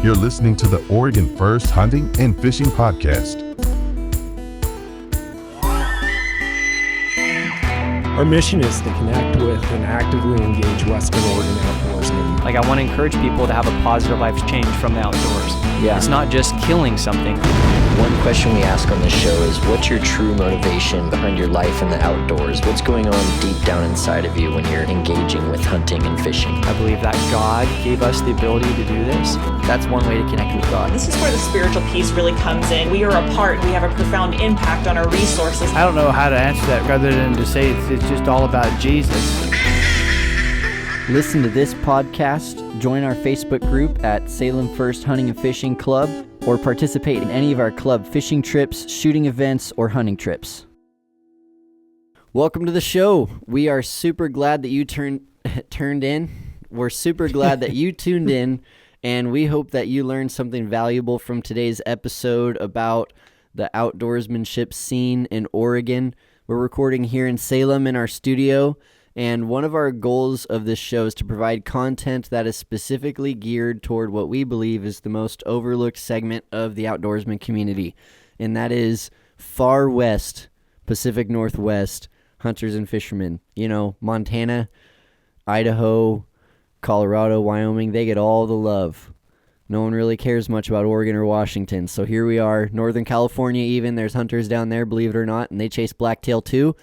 You're listening to the Oregon First Hunting and Fishing Podcast. Our mission is to connect with and actively engage Western Oregon outdoorsmen. Like, I want to encourage people to have a positive life change from the outdoors. Yeah. It's not just killing something. One question we ask on this show is, what's your true motivation behind your life in the outdoors? What's going on deep down inside of you when you're engaging with hunting and fishing? I believe that God gave us the ability to do this. That's one way to connect with God. This is where the spiritual piece really comes in. We are a part, we have a profound impact on our resources. I don't know how to answer that other than to say it's just all about Jesus. Listen to this podcast, join our Facebook group at Salem First Hunting and Fishing Club, or participate in any of our club fishing trips, shooting events, or hunting trips. Welcome to the show. We are super glad that you turned in. We're super glad that you tuned in, and we hope that you learned something valuable from today's episode about the outdoorsmanship scene in Oregon. We're recording here in Salem in our studio, and one of our goals of this show is to provide content that is specifically geared toward what we believe is the most overlooked segment of the outdoorsman community, and that is far west, Pacific Northwest hunters and fishermen. You know, Montana, Idaho, Colorado, Wyoming, they get all the love. No one really cares much about Oregon or Washington, so here we are, Northern California even, there's hunters down there, believe it or not, and they chase blacktail too.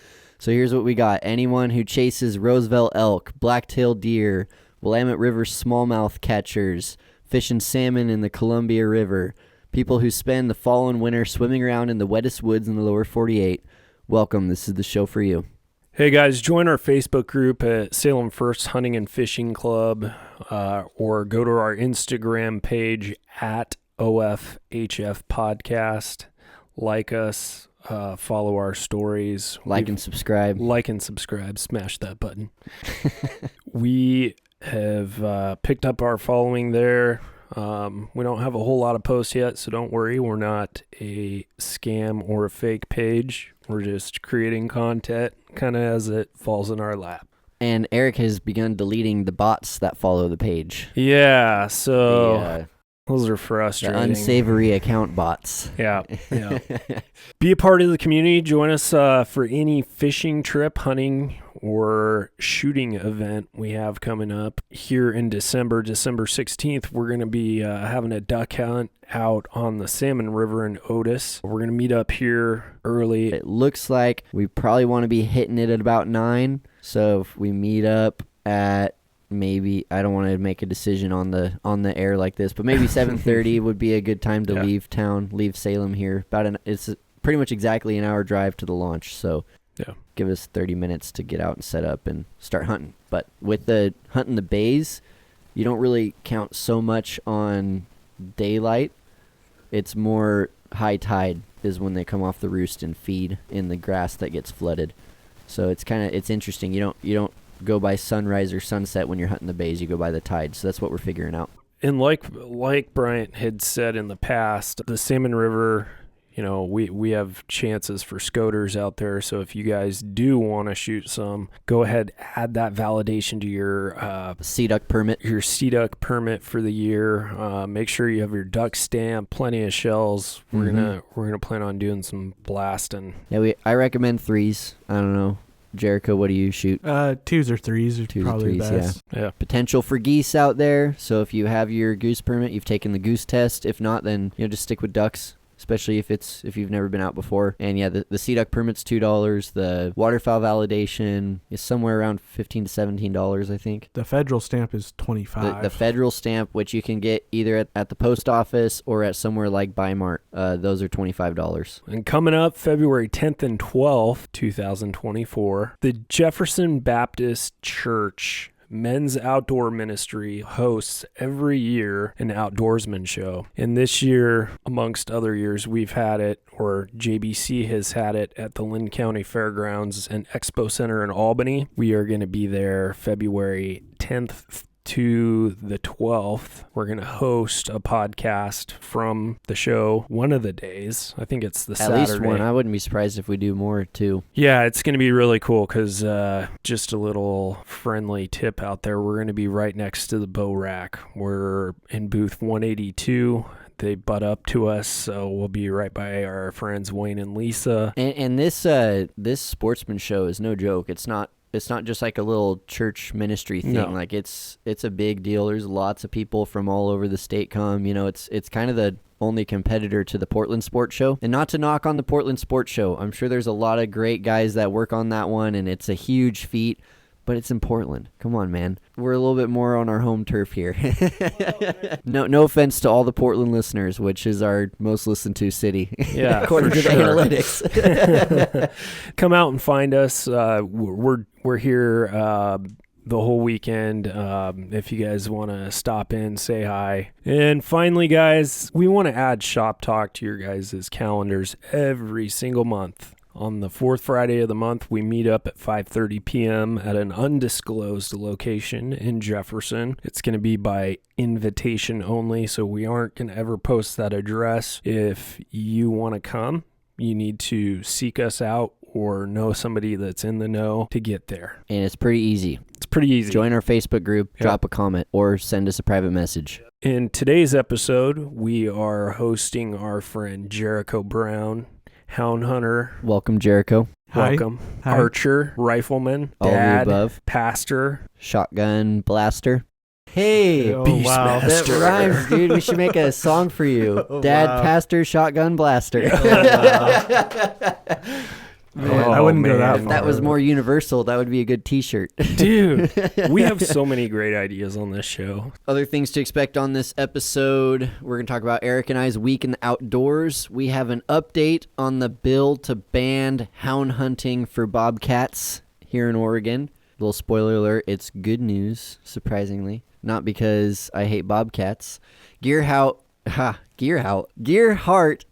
So here's what we got. Anyone who chases Roosevelt elk, blacktail deer, Willamette River smallmouth catchers, fishing salmon in the Columbia River, people who spend the fall and winter swimming around in the wettest woods in the lower 48, welcome. This is the show for you. Hey guys, join our Facebook group at Salem First Hunting and Fishing Club, or go to our Instagram page at OFHF Podcast. Like us. Follow our stories. And subscribe. Like and subscribe. Smash that button. We have picked up our following there. We don't have a whole lot of posts yet, so don't worry. We're not a scam or a fake page. We're just creating content kind of as it falls in our lap. And Eric has begun deleting the bots that follow the page. Yeah, so... those are frustrating. The unsavory account bots. Yeah. Be a part of the community. Join us for any fishing trip, hunting, or shooting event we have coming up here in December 16th. We're going to be having a duck hunt out on the Salmon River in Otis. We're going to meet up here early. It looks like we probably want to be hitting it at about 9. So if we meet up at maybe, I don't want to make a decision on the air like this, but maybe 7:30 would be a good time to leave Salem here. It's pretty much exactly an hour drive to the launch, so give us 30 minutes to get out and set up and start hunting. But with the hunting the bays, you don't really count so much on daylight. It's more high tide is when they come off the roost and feed in the grass that gets flooded. So it's interesting. You don't go by sunrise or sunset when you're hunting the bays. You go by the tide. So that's what we're figuring out. And like Bryant had said in the past, the Salmon River, we have chances for scoters out there. So if you guys do want to shoot some, go ahead, add that validation to your sea duck permit. Your sea duck permit for the year. Make sure you have your duck stamp, plenty of shells. We're gonna plan on doing some blasting. Yeah, I recommend 3s. I don't know. Jericho, what do you shoot? 2s or 3s are probably the best. Yeah. Potential for geese out there. So if you have your goose permit, you've taken the goose test. If not, then just stick with ducks, especially if you've never been out before. And yeah, the sea duck permit's $2. The waterfowl validation is somewhere around $15 to $17, I think. The federal stamp is $25. The federal stamp, which you can get either at the post office or at somewhere like Bi-Mart, those are $25. And coming up February 10th and 12th, 2024, the Jefferson Baptist Church Men's Outdoor Ministry hosts every year an outdoorsman show. And this year, amongst other years, we've had it, or JBC has had it, at the Lynn County Fairgrounds and Expo Center in Albany. We are going to be there February 10th to the 12th, we're going to host a podcast from the show one of the days. I think it's the Saturday. At least one. I wouldn't be surprised if we do more, too. Yeah, it's going to be really cool because just a little friendly tip out there. We're going to be right next to the bow rack. We're in booth 182. They butt up to us, so we'll be right by our friends Wayne and Lisa. And this sportsman show is no joke. It's not just like a little church ministry thing. No. Like it's a big deal. There's lots of people from all over the state come. You know, it's kind of the only competitor to the Portland Sports Show. And not to knock on the Portland Sports Show. I'm sure there's a lot of great guys that work on that one, and it's a huge feat. But it's in Portland. Come on, man. We're a little bit more on our home turf here. No offense to all the Portland listeners, which is our most listened to city, Yeah, according to the analytics. Come out and find us. We're here the whole weekend. If you guys want to stop in, say hi. And finally, guys, we want to add Shop Talk to your guys' calendars every single month. On the fourth Friday of the month, we meet up at 5:30 p.m. at an undisclosed location in Jefferson. It's going to be by invitation only, so we aren't going to ever post that address. If you want to come, you need to seek us out or know somebody that's in the know to get there. And it's pretty easy. It's pretty easy. Join our Facebook group, drop a comment, or send us a private message. In today's episode, we are hosting our friend Jericho Brown, hound hunter. Welcome, Jericho. Welcome. Hi. Archer, rifleman, All dad, of the above. pastor. Shotgun blaster. Hey, Oh, Beastmaster. that rhymes, dude. We should make a song for you. Oh, Dad, wow. pastor, shotgun blaster. I wouldn't go that man. far. That was more universal. That would be a good t-shirt. Dude, we have so many great ideas on this show. Other things to expect on this episode. We're going to talk about Eric and I's week in the outdoors. We have an update on the bill to ban hound hunting for bobcats here in Oregon. Little spoiler alert, it's good news, surprisingly. Not because I hate bobcats. Gearheart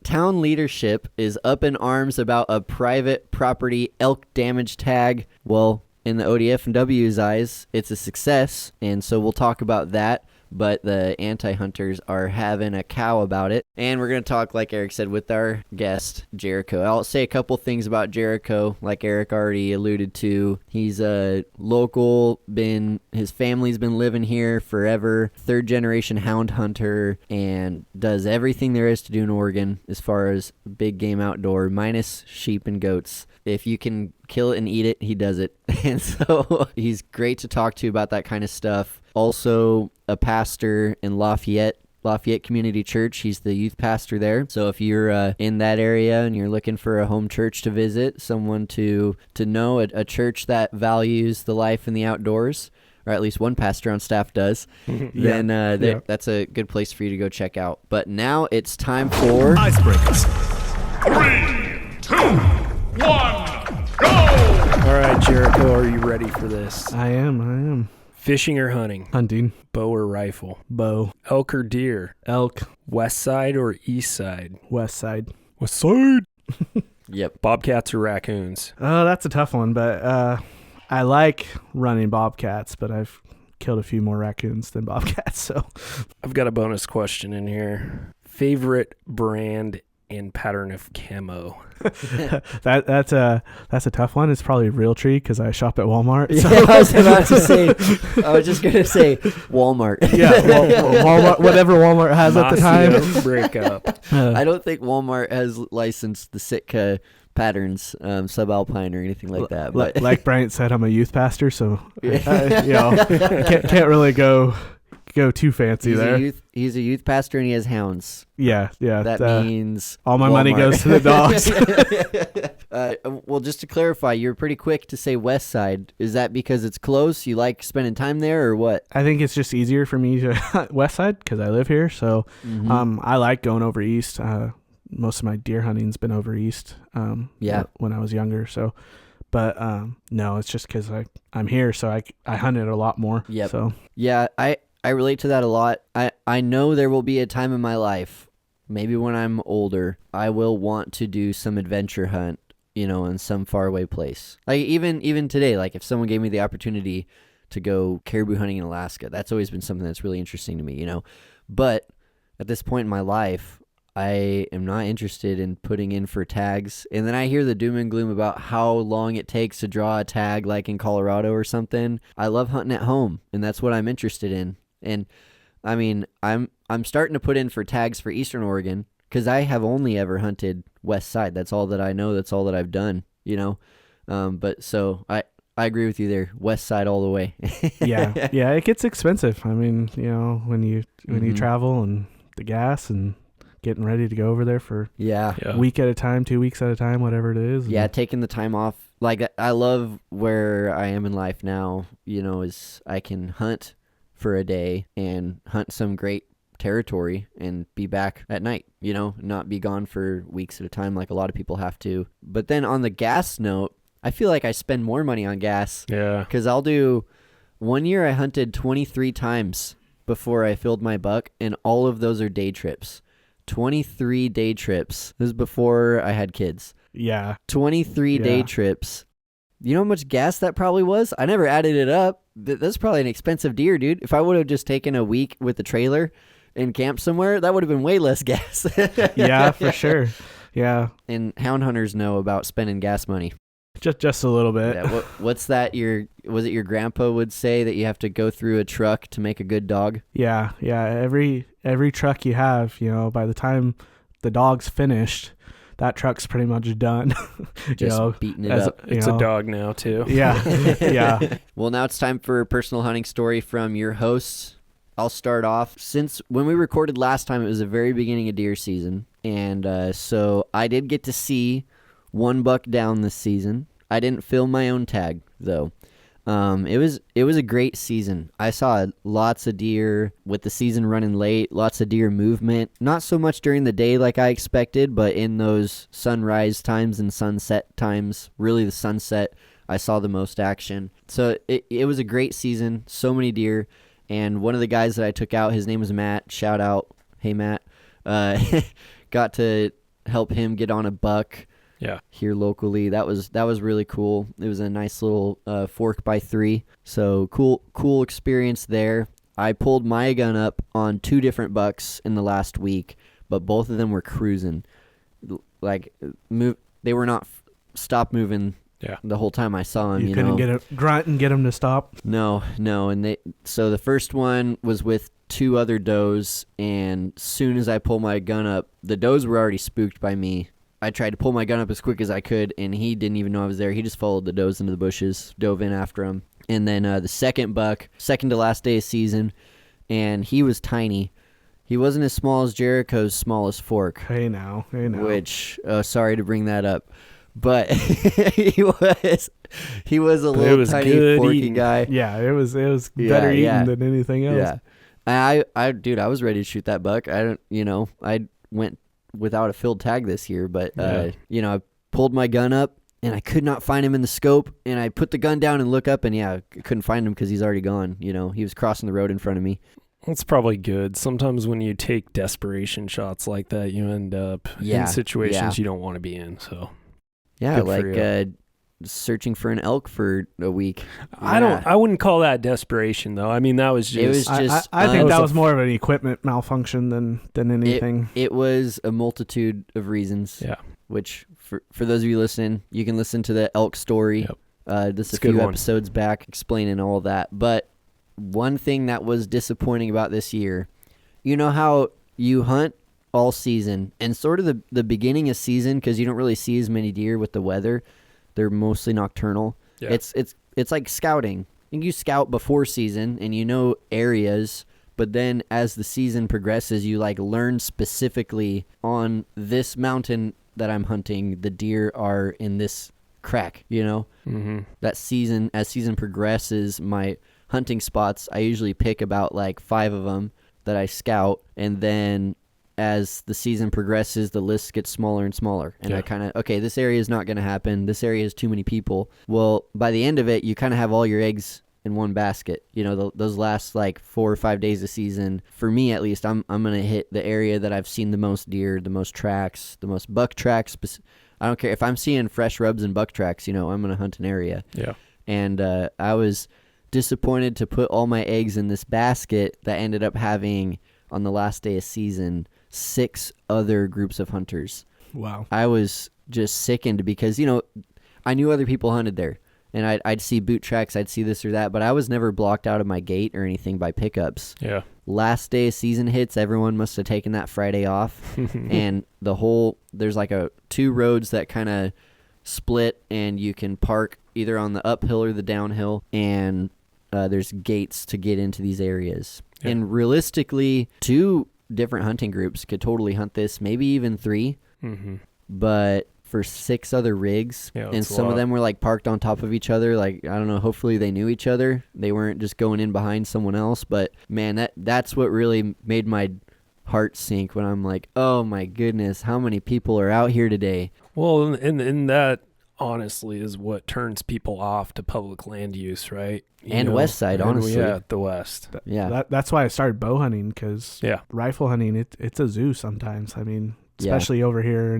town leadership is up in arms about a private property elk damage tag. Well, in the ODF and W's eyes, it's a success, and so we'll talk about that. But the anti-hunters are having a cow about it. And we're going to talk, like Eric said, with our guest, Jericho. I'll say a couple things about Jericho, like Eric already alluded to. He's a local, his family's been living here forever, third-generation hound hunter, and does everything there is to do in Oregon as far as big game outdoor, minus sheep and goats. If you can kill it and eat it, he does it. And so he's great to talk to about that kind of stuff. Also, a pastor in Lafayette Community Church. He's the youth pastor there. So if you're in that area and you're looking for a home church to visit, someone to know, a church that values the life in the outdoors, or at least one pastor on staff does, then that's a good place for you to go check out. But now it's time for Icebreakers. 3, 2, 1, go! All right, Jericho, are you ready for this? I am. Fishing or hunting? Hunting. Bow or rifle? Bow. Elk or deer? Elk. West side or east side? West side. West side. Yep. Bobcats or raccoons? Oh, that's a tough one, but I like running bobcats, but I've killed a few more raccoons than bobcats, so. I've got a bonus question in here. Favorite brand and pattern of camo? That's a tough one. It's probably Realtree because I shop at Walmart. So. Yeah, I was just gonna say Walmart. Yeah, Walmart, whatever Walmart has at the time. Mafia breakup. I don't think Walmart has licensed the Sitka patterns, subalpine or anything like that. But Like Bryant said, I'm a youth pastor, so can't really go too fancy there. He's a youth pastor and he has hounds. Yeah. That means all my Walmart. money goes to the dogs. Well, just to clarify, you're pretty quick to say west side. Is that because it's close? You like spending time there, or what? I think it's just easier for me to hunt west side because I live here. So I like going over east. Most of my deer hunting's been over east. When I was younger. So, but no, it's just because I'm here, so I hunt it a lot more. Yep. So Yeah, I relate to that a lot. I know there will be a time in my life, maybe when I'm older, I will want to do some adventure hunt, in some faraway place. Like even today, like if someone gave me the opportunity to go caribou hunting in Alaska. That's always been something that's really interesting to me, But at this point in my life, I am not interested in putting in for tags. And then I hear the doom and gloom about how long it takes to draw a tag like in Colorado or something. I love hunting at home, and that's what I'm interested in. And I mean, I'm starting to put in for tags for Eastern Oregon because I have only ever hunted West Side. That's all that I know. That's all that I've done, But so I agree with you there. West Side all the way. Yeah, it gets expensive. I mean, when you travel and the gas and getting ready to go over there for a week at a time, 2 weeks at a time, whatever it is. Yeah, taking the time off. Like, I love where I am in life now, is I can hunt for a day and hunt some great territory and be back at night, not be gone for weeks at a time like a lot of people have to. But then on the gas note, I feel like I spend more money on gas. Yeah. Because one year I hunted 23 times before I filled my buck, and all of those are day trips. 23 day trips. This is before I had kids. Yeah. 23 day trips. You know how much gas that probably was? I never added it up. That's probably an expensive deer, dude. If I would have just taken a week with the trailer and camped somewhere, that would have been way less gas. Yeah, for sure. Yeah. And hound hunters know about spending gas money. Just a little bit. Yeah, what's that? Was it your grandpa would say that you have to go through a truck to make a good dog? Yeah. Every truck you have, by the time the dog's finished, that truck's pretty much done. Just beating it up. It's a dog now too. Yeah. Yeah. Well, now it's time for a personal hunting story from your hosts. I'll start off. Since when we recorded last time, it was the very beginning of deer season, and so I did get to see one buck down this season. I didn't fill my own tag though. It was a great season. I saw lots of deer with the season running late, lots of deer movement. Not so much during the day like I expected, but in those sunrise times and sunset times, really the sunset, I saw the most action. So it was a great season, so many deer. And one of the guys that I took out, his name was Matt. Shout out, hey Matt. Got to help him get on a buck. Yeah. Here locally. That was really cool. It was a nice little 4x3. So cool experience there. I pulled my gun up on 2 different bucks in the last week, but both of them were cruising. Like they were not stop moving. Yeah. The whole time I saw them, you couldn't get a grunt and get them to stop. No, and so the first one was with 2 other does, and soon as I pull my gun up, the does were already spooked by me. I tried to pull my gun up as quick as I could, and he didn't even know I was there. He just followed the does into the bushes, dove in after him. And then the second buck, second to last day of season, and he was tiny. He wasn't as small as Jericho's smallest fork. Hey now. Which, sorry to bring that up, but he was a little tiny forky guy. Yeah, it was better eating than anything else. Yeah, I was ready to shoot that buck. I went without a filled tag this year, but I pulled my gun up and I could not find him in the scope, and I put the gun down and look up, and I couldn't find him because he's already gone. He was crossing the road in front of me. That's probably good. Sometimes when you take desperation shots like that, you end up in situations you don't want to be in. So yeah, like searching for an elk for a week. I wouldn't call that desperation though. I mean, that was just. It was just. I think that was more of an equipment malfunction than anything. It was a multitude of reasons. Yeah. Which for those of you listening, you can listen to the elk story. Yep. This is a few episodes back explaining all that. But one thing that was disappointing about this year, you know how you hunt all season and sort of the beginning of season, because you don't really see as many deer with the weather. They're mostly nocturnal. Yeah. It's like scouting. You scout before season and you know areas, but then as the season progresses, you like learn specifically on this mountain that I'm hunting, the deer are in this crack, Mm-hmm. That season, as season progresses, my hunting spots, I usually pick about like 5 of them that I scout, and then as the season progresses, the list gets smaller and smaller. And I kind of, okay, this area is not going to happen. This area has too many people. Well, by the end of it, you kind of have all your eggs in one basket. Those last like 4 or 5 days of season, for me at least, I'm going to hit the area that I've seen the most deer, the most tracks, the most buck tracks. I don't care if I'm seeing fresh rubs and buck tracks, I'm going to hunt an area. Yeah. And disappointed to put all my eggs in this basket that ended up having, on the last day of season, 6 other groups of hunters. Wow. I was just sickened because, I knew other people hunted there. And I'd see boot tracks, I'd see this or that, but I was never blocked out of my gate or anything by pickups. Yeah. Last day of season hits, everyone must have taken that Friday off. And there's like 2 roads that kind of split, and you can park either on the uphill or the downhill, and there's gates to get into these areas. Yeah. And realistically, 2 different hunting groups could totally hunt this, maybe even 3. Mm-hmm. But for 6 other rigs, and some of them were like parked on top of each other, like, I don't know, hopefully they knew each other. They weren't just going in behind someone else. But man, that's what really made my heart sink when I'm like, oh my goodness, how many people are out here today? Well, and that honestly is what turns people off to public land use, right? And west side, honestly. Yeah, the west. That's why I started bow hunting, because rifle hunting, it's a zoo sometimes. I mean, especially over here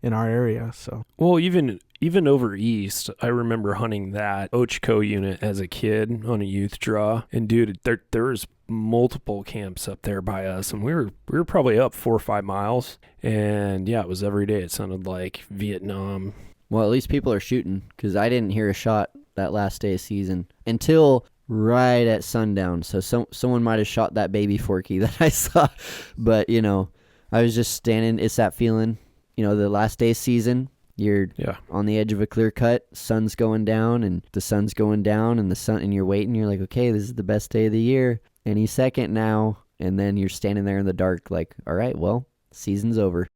in our area. So, well, even over east, I remember hunting that Ochco unit as a kid on a youth draw, and dude, there was multiple camps up there by us, and we were probably up 4 or 5 miles, and it was every day. It sounded like Vietnam. Well, at least people are shooting, because I didn't hear a shot that last day of season until right at sundown. So someone might have shot that baby forky that I saw, but I was just standing. It's that feeling. The last day of season, you're on the edge of a clear cut, sun's going down, and the sun's going down, and you're waiting, you're like, okay, this is the best day of the year, any second now, and then you're standing there in the dark like, all right, well, season's over.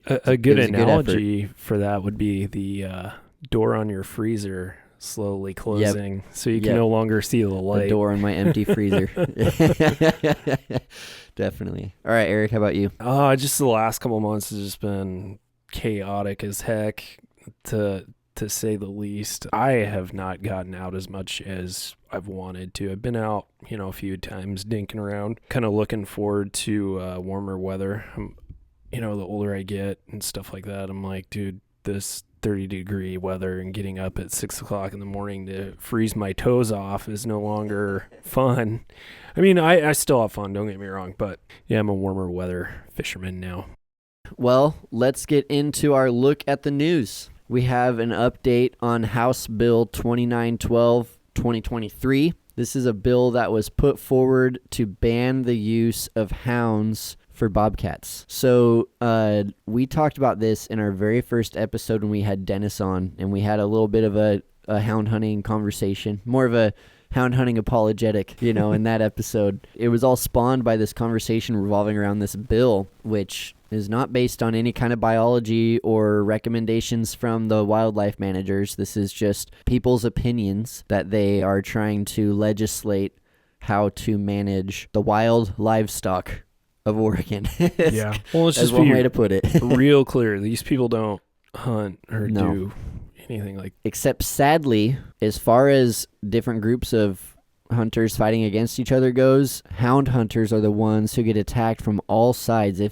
A good analogy for that would be the door on your freezer slowly closing, so you can no longer see the light. The door on my empty freezer. Definitely. All right, Eric, how about you? Just the last couple of months has just been chaotic as heck, to say the least. I have not gotten out as much as I've wanted to. I've been out, a few times dinking around, kind of looking forward to warmer weather. The older I get and stuff like that, I'm like, dude, this 30-degree weather and getting up at 6 o'clock in the morning to freeze my toes off is no longer fun. I mean, I still have fun, don't get me wrong, but I'm a warmer weather fisherman now. Well, let's get into our look at the news. We have an update on House Bill 2912, 2023. This is a bill that was put forward to ban the use of hounds for bobcats. So we talked about this in our very first episode when we had Dennis on, and we had a little bit of a hound hunting conversation, more of a hound hunting apologetic, in that episode. It was all spawned by this conversation revolving around this bill, which is not based on any kind of biology or recommendations from the wildlife managers. This is just people's opinions that they are trying to legislate how to manage the wild livestock of Oregon. Yeah. Well, it's just one way to put it. Real clear. These people don't hunt or do anything like. Except sadly, as far as different groups of hunters fighting against each other goes, hound hunters are the ones who get attacked from all sides.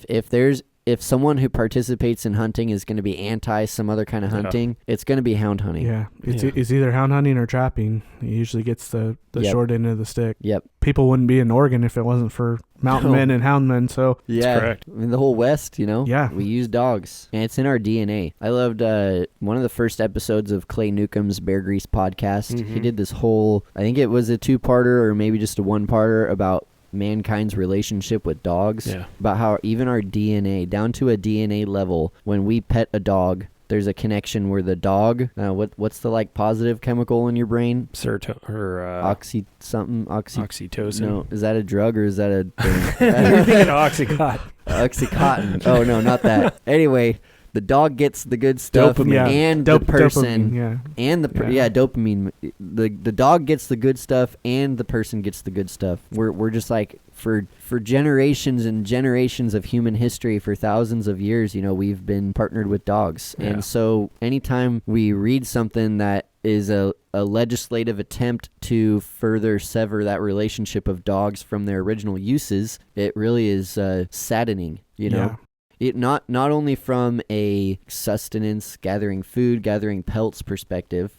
If someone who participates in hunting is going to be anti some other kind of hunting, it's going to be hound hunting. Yeah, it's either hound hunting or trapping. It usually gets the short end of the stick. Yep. People wouldn't be in Oregon if it wasn't for mountain men and hound men. So that's correct. I mean, the whole West, we use dogs, and it's in our DNA. I loved one of the first episodes of Clay Newcomb's Bear Grease podcast. Mm-hmm. He did this whole, I think it was a 2-parter or maybe just a 1-parter about mankind's relationship with dogs, about how even our DNA, down to a DNA level, when we pet a dog, there's a connection where the dog, what's the positive chemical in your brain? Oxytocin. No, is that a drug or is that a thing? You're thinking Oxycontin. Oxycontin. Oh no, not that. Anyway, the dog gets the good stuff, and the person, dopamine. The dog gets the good stuff, and the person gets the good stuff. We're just like, for generations and generations of human history, for thousands of years, we've been partnered with dogs, and so anytime we read something that is a legislative attempt to further sever that relationship of dogs from their original uses, it really is saddening, not only from a sustenance, gathering food, gathering pelts perspective,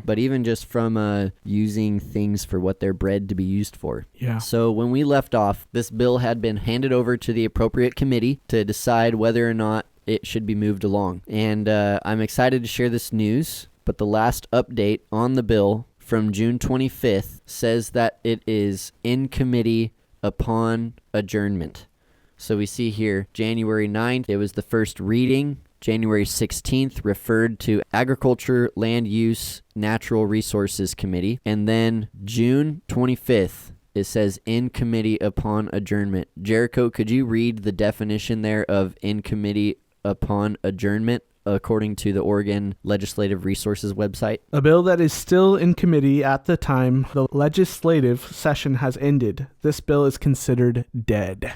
but even just from using things for what they're bred to be used for. Yeah. So when we left off, this bill had been handed over to the appropriate committee to decide whether or not it should be moved along. And I'm excited to share this news, but the last update on the bill from June 25th says that it is in committee upon adjournment. So we see here, January 9th, it was the first reading. January 16th, referred to Agriculture, Land Use, Natural Resources Committee. And then June 25th, it says in committee upon adjournment. Jericho, could you read the definition there of in committee upon adjournment according to the Oregon Legislative Resources website? A bill that is still in committee at the time the legislative session has ended. This bill is considered dead.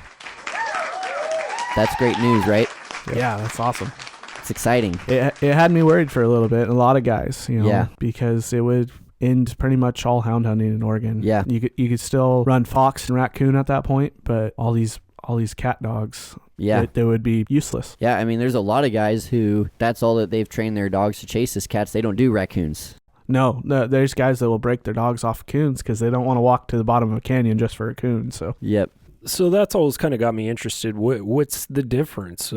That's great news, right? Yeah, that's awesome. It's exciting. It had me worried for a little bit, and a lot of guys, Yeah. because it would end pretty much all hound hunting in Oregon. Yeah. You could still run fox and raccoon at that point, but all these cat dogs, Yeah. they would be useless. Yeah, I mean, there's a lot of guys who, that's all that they've trained their dogs to chase is cats. They don't do raccoons. No, there's guys that will break their dogs off coons because they don't want to walk to the bottom of a canyon just for a coon. So Yep. So that's always kind of got me interested. What's the difference?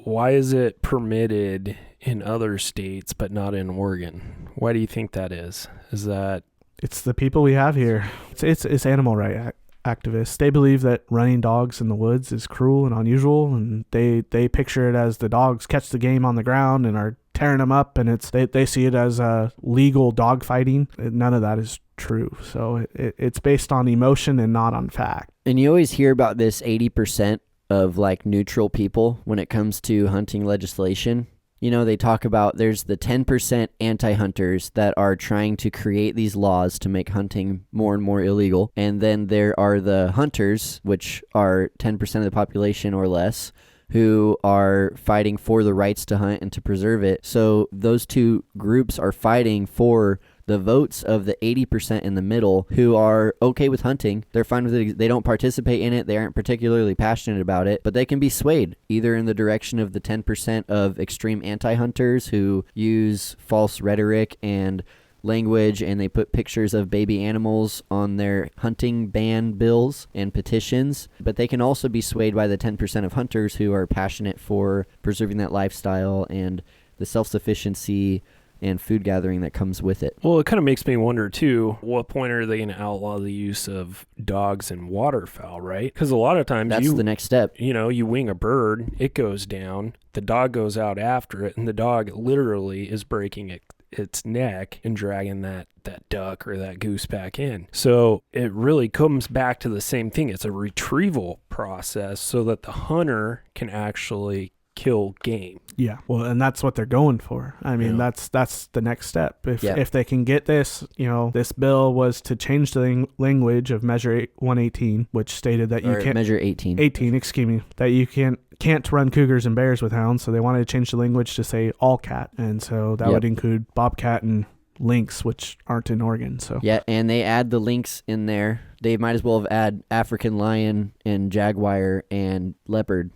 Why is it permitted in other states but not in Oregon? Why do you think that is? Is that it's the people we have here. It's animal right activists. They believe that running dogs in the woods is cruel and unusual, and they picture it as the dogs catch the game on the ground and are tearing them up, and they see it as legal dog fighting. None of that is true. So it's based on emotion and not on fact. And you always hear about this 80% of like neutral people when it comes to hunting legislation. You know, they talk about there's the 10% anti-hunters that are trying to create these laws to make hunting more and more illegal. And then there are the hunters, which are 10% of the population or less, who are fighting for the rights to hunt and to preserve it. So those two groups are fighting for the votes of the 80% in the middle who are okay with hunting. They're fine with it. They don't participate in it. They aren't particularly passionate about it, but they can be swayed either in the direction of the 10% of extreme anti-hunters who use false rhetoric and language, and they put pictures of baby animals on their hunting ban bills and petitions. But they can also be swayed by the 10% of hunters who are passionate for preserving that lifestyle and the self-sufficiency and food gathering that comes with it. Well, it kind of makes me wonder, too, what point are they going to outlaw the use of dogs and waterfowl, right? Because a lot of times that's the next step. You know, you wing a bird, it goes down, the dog goes out after it, and the dog literally is breaking its neck and dragging that duck or that goose back in. So it really comes back to the same thing. It's a retrieval process so that the hunter can actually kill game. Yeah, well, and that's what they're going for. I mean, that's the next step. If they can get this, this bill was to change the language of Measure 118, which stated that you can't Measure 18. 18, excuse me, that you can't run cougars and bears with hounds. So they wanted to change the language to say all cat, and so that would include bobcat and lynx, which aren't in Oregon. So yeah, and they add the lynx in there. They might as well have add African lion and jaguar and leopard,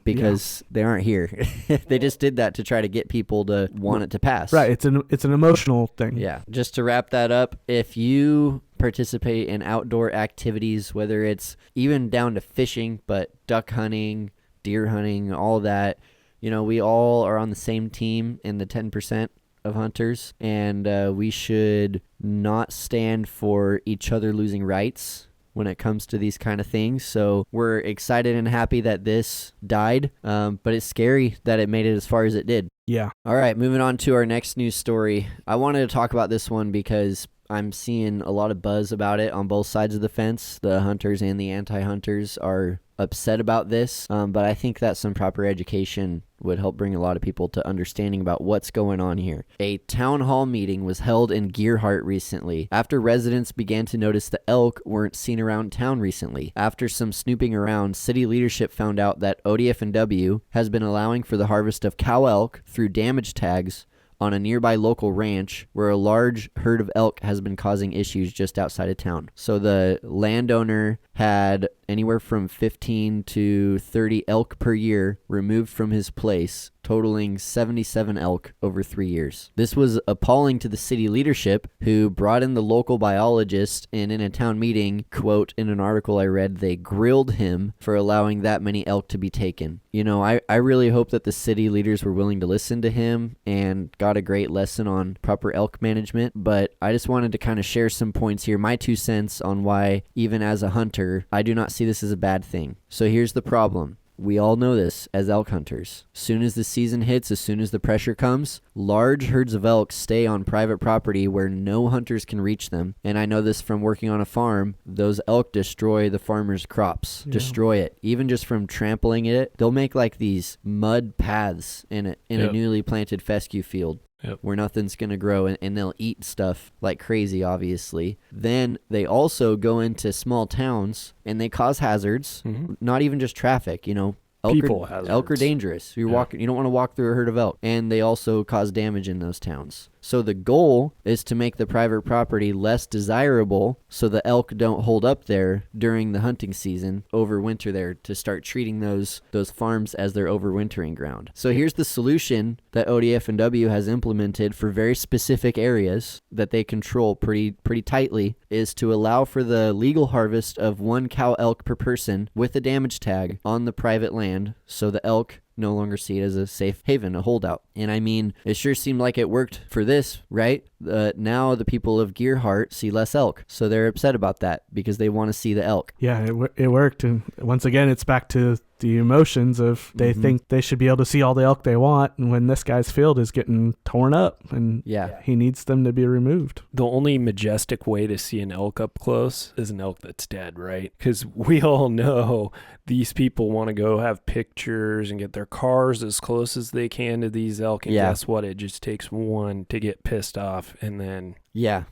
because they aren't here. They just did that to try to get people to want it to pass. Right. It's an emotional thing. Yeah. Just to wrap that up, if you participate in outdoor activities, whether it's even down to fishing, but duck hunting, deer hunting, all that, we all are on the same team in the 10% of hunters, and we should not stand for each other losing rights when it comes to these kind of things. So we're excited and happy that this died, but it's scary that it made it as far as it did. Yeah. All right, moving on to our next news story. I wanted to talk about this one because I'm seeing a lot of buzz about it on both sides of the fence. The hunters and the anti-hunters are upset about this, but I think that some proper education would help bring a lot of people to understanding about what's going on here. A town hall meeting was held in Gearheart recently after residents began to notice the elk weren't seen around town recently. After some snooping around, city leadership found out that ODF&W has been allowing for the harvest of cow elk through damage tags on a nearby local ranch where a large herd of elk has been causing issues just outside of town. So the landowner had anywhere from 15 to 30 elk per year removed from his place, totaling 77 elk over 3 years. This was appalling to the city leadership, who brought in the local biologist, and in a town meeting, quote, in an article I read, they grilled him for allowing that many elk to be taken. You know, I really hope that the city leaders were willing to listen to him and got a great lesson on proper elk management, but I just wanted to kind of share some points here, my 2 cents on why, even as a hunter, I do not see this as a bad thing. So here's the problem. We all know this as elk hunters. As soon as the season hits, as soon as the pressure comes, large herds of elk stay on private property where no hunters can reach them. And I know this from working on a farm. Those elk destroy the farmer's crops, destroy it. Even just from trampling it, they'll make like these mud paths in a newly planted fescue field. Where nothing's going to grow, and they'll eat stuff like crazy, obviously. Then they also go into small towns, and they cause hazards, not even just traffic, you know. Elk are dangerous. You don't want to walk through a herd of elk. And they also cause damage in those towns. So the goal is to make the private property less desirable so the elk don't hold up there during the hunting season, overwinter there, to start treating those farms as their overwintering ground. So here's the solution that ODF&W has implemented for very specific areas that they control pretty tightly, is to allow for the legal harvest of 1 cow elk per person with a damage tag on the private land, so the elk no longer see it as a safe haven, a holdout. And I mean, it sure seemed like it worked for this, right? Now the people of Gearheart see less elk, so they're upset about that because they want to see the elk. Yeah, it worked. And once again, it's back to the emotions of they think they should be able to see all the elk they want, and when this guy's field is getting torn up, and he needs them to be removed. The only majestic way to see an elk up close is an elk that's dead, right? Because we all know these people want to go have pictures and get their cars as close as they can to these elk, and guess what? It just takes one to get pissed off, and then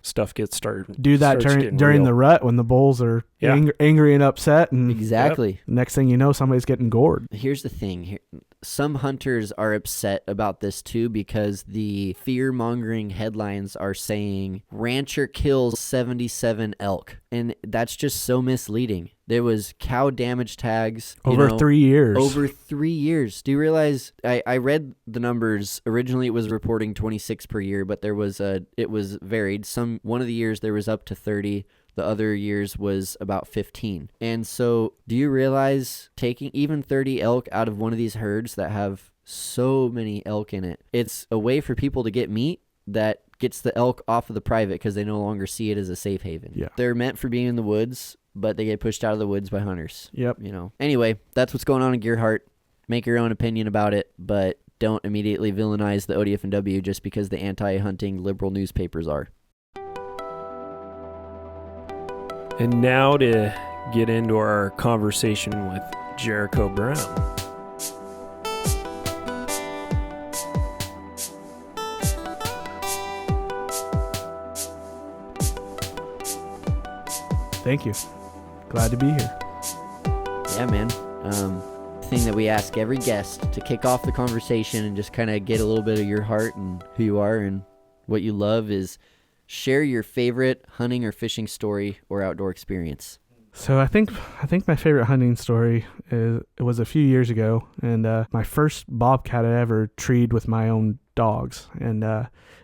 stuff gets started. Do that during the rut when the bulls are angry and upset, and exactly. Next thing you know, somebody's getting gored. Here's the thing. Some hunters are upset about this too because the fear-mongering headlines are saying rancher kills 77 elk, and that's just so misleading. There was cow damage tags over 3 years. Over 3 years. Do you realize? I read the numbers. Originally, it was reporting 26 per year, but it was varied. One of the years there was up to 30. The other years was about 15. And so, do you realize taking even 30 elk out of one of these herds that have so many elk in it, it's a way for people to get meat that gets the elk off of the private because they no longer see it as a safe haven. Yeah. They're meant for being in the woods, but they get pushed out of the woods by hunters. Yep. You know. Anyway, that's what's going on in Gearheart. Make your own opinion about it, but don't immediately villainize the ODF&W just because the anti-hunting liberal newspapers are. And now to get into our conversation with Jericho Brown. Thank you. Glad to be here. Yeah, man. Thing that we ask every guest to kick off the conversation and just kind of get a little bit of your heart and who you are and what you love is share your favorite hunting or fishing story or outdoor experience. So I think my favorite hunting story was a few years ago, and my first bobcat I ever treed with my own dogs, and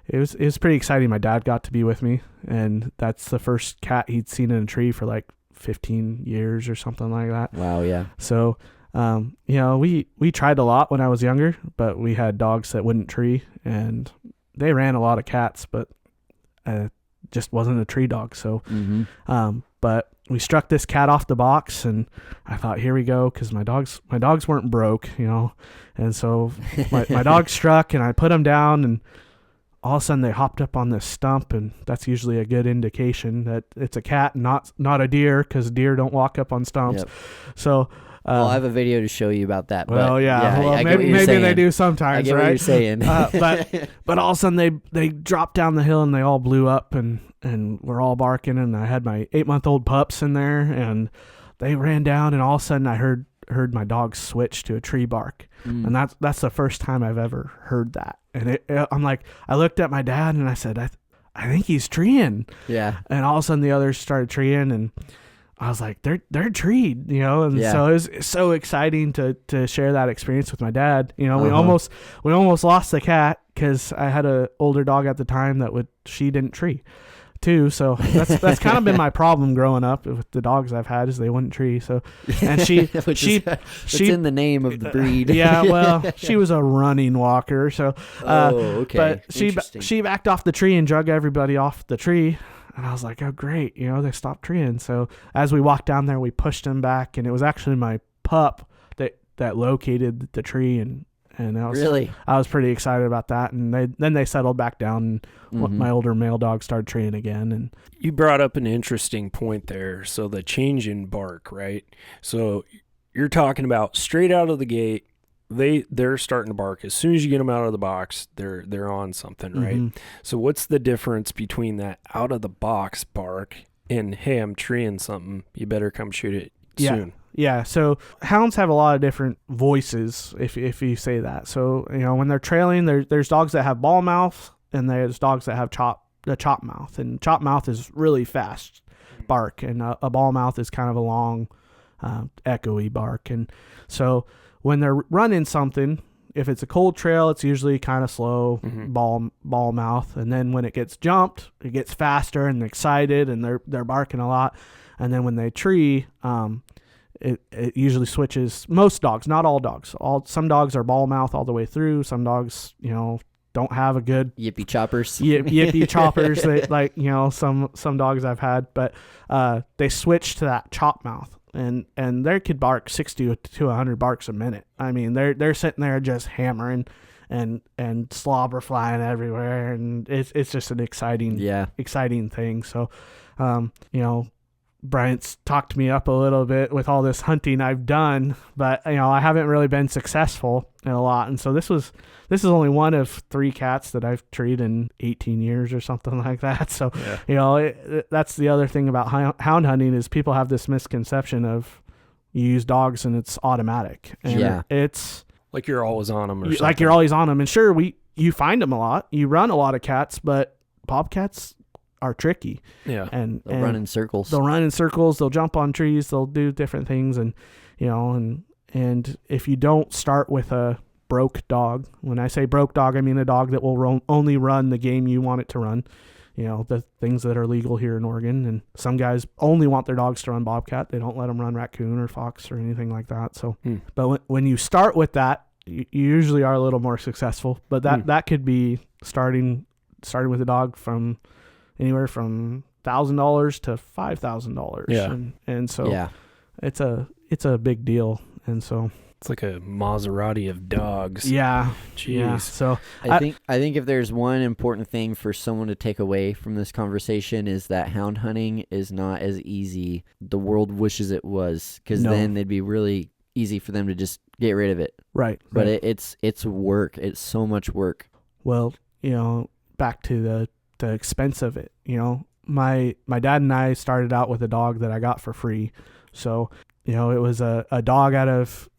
it was pretty exciting. My dad got to be with me, and that's the first cat he'd seen in a tree for like 15 years or something like that. Wow, yeah. So we tried a lot when I was younger, but we had dogs that wouldn't tree, and they ran a lot of cats, but just wasn't a tree dog. So, but we struck this cat off the box, and I thought, here we go, because my dogs weren't broke, and so my dog struck, and I put them down, and all of a sudden they hopped up on this stump, and that's usually a good indication that it's a cat, not a deer, because deer don't walk up on stumps. Yep. So. I'll have a video to show you about that. Well, maybe they do sometimes, I get right? what you're saying. But all of a sudden they dropped down the hill and they all blew up and we're all barking, and I had my 8-month-old pups in there, and they ran down, and all of a sudden I heard my dog switch to a tree bark, and that's the first time I've ever heard that. And I'm like, I looked at my dad and I said, I think he's treeing. Yeah. And all of a sudden the others started treeing, and I was like, they're treed, you know? And so it was so exciting to share that experience with my dad. You know, we almost lost the cat because I had an older dog at the time she didn't tree too. So that's kind of been my problem growing up with the dogs I've had, is they wouldn't tree. So, and she in the name of the breed. Yeah. Well, she was a running walker. So, okay. But she backed off the tree and drug everybody off the tree. And I was like, oh, great. You know, they stopped treeing. So as we walked down there, we pushed them back, and it was actually my pup that located the tree. And I was pretty excited about that. And then they settled back down, and my older male dog started treeing again. And you brought up an interesting point there. So the change in bark, right? So you're talking about straight out of the gate, they're starting to bark. As soon as you get them out of the box, they're on something, right? Mm-hmm. So what's the difference between that out of the box bark and, hey, I'm treeing something, you better come shoot it soon? Yeah. So hounds have a lot of different voices, if you say that. So, you know, when they're trailing, there's dogs that have ball mouth, and there's dogs that have the chop mouth. And chop mouth is really fast bark, and a ball mouth is kind of a long, echoey bark. And so when they're running something, if it's a cold trail, it's usually kind of slow, ball mouth. And then when it gets jumped, it gets faster and excited, and they're barking a lot. And then when they tree, it usually switches. Most dogs, not all dogs. Some dogs are ball mouth all the way through. Some dogs, you know, don't have a good yippee choppers. Yippee choppers. They, like, you know, some dogs I've had, but they switch to that chop mouth. And they could bark 60 to 100 barks a minute. I mean, they're sitting there just hammering, and slobber flying everywhere, and it's just an exciting thing. So, you know, Bryant's talked me up a little bit with all this hunting I've done, but, you know, I haven't really been successful in a lot. And so this is only one of 3 cats that I've treed in 18 years or something like that. So, you know, that's the other thing about hound hunting, is people have this misconception of you use dogs and it's automatic. And it's like you're always on them, or something. Like you're always on them. And sure, you find them a lot. You run a lot of cats, but bobcats are tricky. Yeah. And they'll run in circles. They'll jump on trees. They'll do different things. And, you know, and if you don't start with a broke dog, when I say broke dog, I mean a dog that will only run the game you want it to run, you know, the things that are legal here in Oregon. And some guys only want their dogs to run bobcat. They don't let them run raccoon or fox or anything like that. So, but when you start with that, you usually are a little more successful. But that could be starting with a dog from anywhere from $1,000 to $5,000. Yeah. And so it's a big deal. And so it's like a Maserati of dogs. Yeah. Jeez. Yeah. So I think if there's one important thing for someone to take away from this conversation, is that hound hunting is not as easy the world wishes it was, because then it'd be really easy for them to just get rid of it. Right. But it's work. It's so much work. Well, you know, back to the expense of it, you know, my dad and I started out with a dog that I got for free. So, you know, it was a dog out of,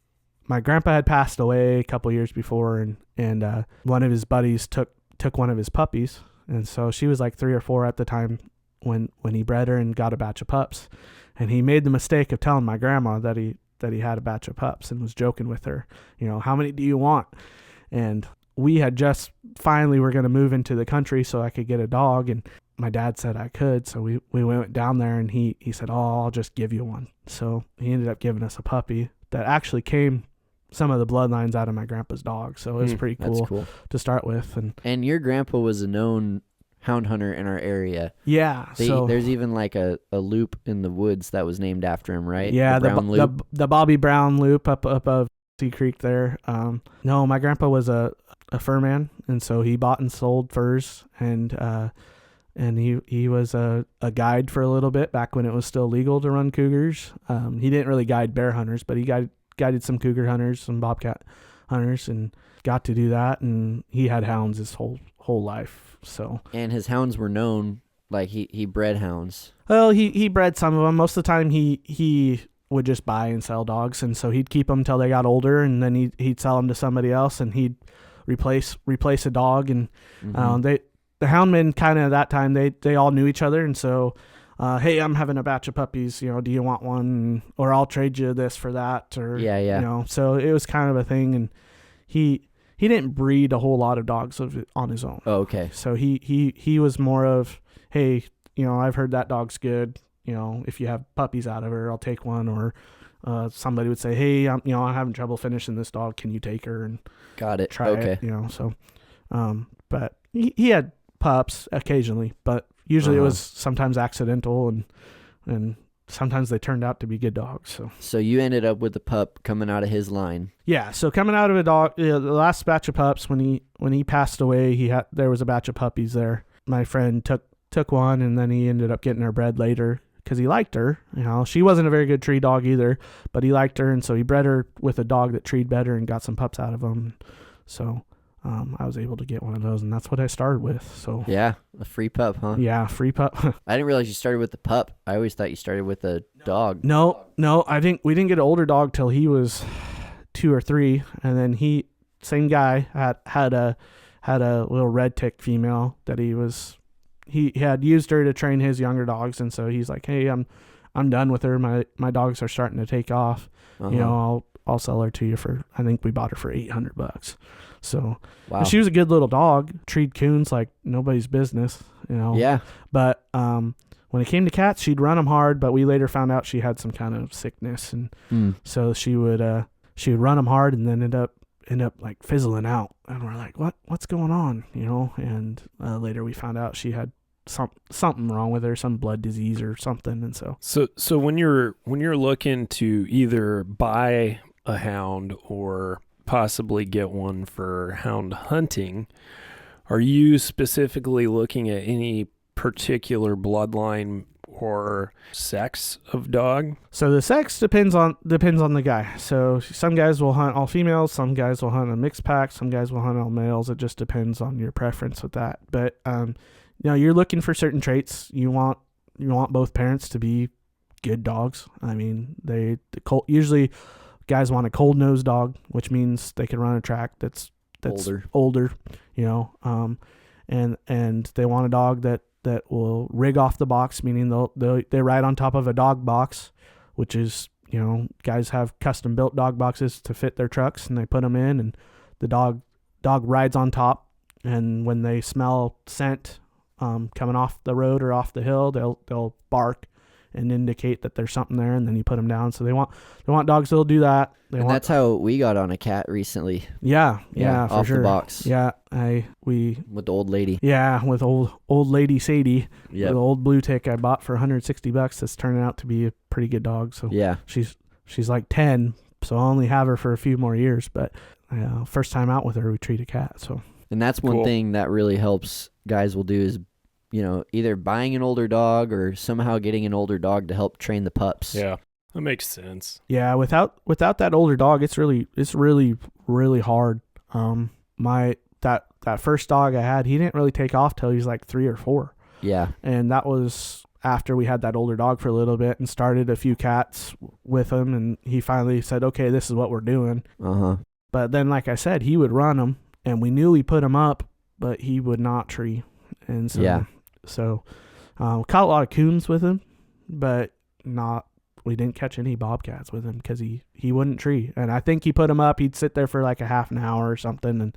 my grandpa had passed away a couple years before, and one of his buddies took one of his puppies. And so she was like 3 or 4 at the time when he bred her and got a batch of pups. And he made the mistake of telling my grandma that he had a batch of pups, and was joking with her, you know, how many do you want? And we had just finally were going to move into the country so I could get a dog, and my dad said I could. So we went down there, and he said, oh, I'll just give you one. So he ended up giving us a puppy that actually came some of the bloodlines out of my grandpa's dog. So it was pretty cool to start with. And your grandpa was a known hound hunter in our area. Yeah. There's even like a loop in the woods that was named after him, right? Yeah. The Bobby Brown loop up above Sea Creek there. No, my grandpa was a fur man, and so he bought and sold furs, and he was a guide for a little bit back when it was still legal to run cougars. He didn't really guide bear hunters, but he guided some cougar hunters, some bobcat hunters, and got to do that. And he had hounds his whole life. So, and his hounds were known, like he bred hounds. Well, he bred some of them. Most of the time he would just buy and sell dogs, and so he'd keep them till they got older, and then he'd sell them to somebody else, and he'd replace a dog, and the houndmen kind of at that time they all knew each other, and so hey, I'm having a batch of puppies, do you want one, or I'll trade you this for that, or so it was kind of a thing. And he didn't breed a whole lot of dogs on his own. Oh, okay. So he was more of, hey, I've heard that dog's good, if you have puppies out of her, I'll take one. Or somebody would say, hey, I'm having trouble finishing this dog, can you take her and got it, try it, so but he had pups occasionally, but usually it was sometimes accidental, and sometimes they turned out to be good dogs. So you ended up with the pup coming out of his line. Yeah. So coming out of a dog, the last batch of pups, when he passed away, there was a batch of puppies there. My friend took one, and then he ended up getting her bred later because he liked her. She wasn't a very good tree dog either, but he liked her, and so he bred her with a dog that treed better and got some pups out of them. So I was able to get one of those, and that's what I started with. So yeah, a free pup, huh? Yeah, free pup. I didn't realize you started with the pup. I always thought you started with a dog. No, we didn't get an older dog till he was 2 or 3, and then same guy had a little red tick female that he had used her to train his younger dogs, and so he's like, hey, I'm done with her. My dogs are starting to take off. I'll sell her to you for, I think we bought her for $800. So wow. She was a good little dog, treed coons like nobody's business, Yeah. But when it came to cats, she'd run them hard, but we later found out she had some kind of sickness, and so she would run them hard and then end up like fizzling out, and we're like, what's going on, and later we found out she had something wrong with her, some blood disease or something. And so when you're looking to either buy a hound or possibly get one for hound hunting, are you specifically looking at any particular bloodline or sex of dog? So the sex depends on the guy. So some guys will hunt all females, some guys will hunt a mixed pack, some guys will hunt all males. It just depends on your preference with that. But you're looking for certain traits. You want both parents to be good dogs. I mean, usually guys want a cold nosed dog, which means they can run a track that's older, and they want a dog that will rig off the box, meaning they ride on top of a dog box, which is, guys have custom built dog boxes to fit their trucks, and they put them in, and the dog rides on top, and when they smell scent coming off the road or off the hill, they'll bark and indicate that there's something there, and then you put them down. So they want dogs that'll do that. That's how we got on a cat recently. Yeah, for off sure. the box. Yeah, with the old lady. Yeah, with old lady Sadie. Yep. The old blue tick I bought for $160. That's turning out to be a pretty good dog. So yeah, she's like 10, so I'll only have her for a few more years. But first time out with her, we treat a cat. So and that's one thing that really helps guys will do is, either buying an older dog or somehow getting an older dog to help train the pups. Yeah, that makes sense. Yeah, without that older dog, it's really really hard. That first dog I had, he didn't really take off till he was like 3 or 4. Yeah, and that was after we had that older dog for a little bit and started a few cats with him, and he finally said, "Okay, this is what we're doing." But then, like I said, he would run them, and we knew we put him up, but he would not tree, and so yeah. So, caught a lot of coons with him, but we didn't catch any bobcats with him because he wouldn't tree. And I think he put him up, he'd sit there for like a half an hour or something,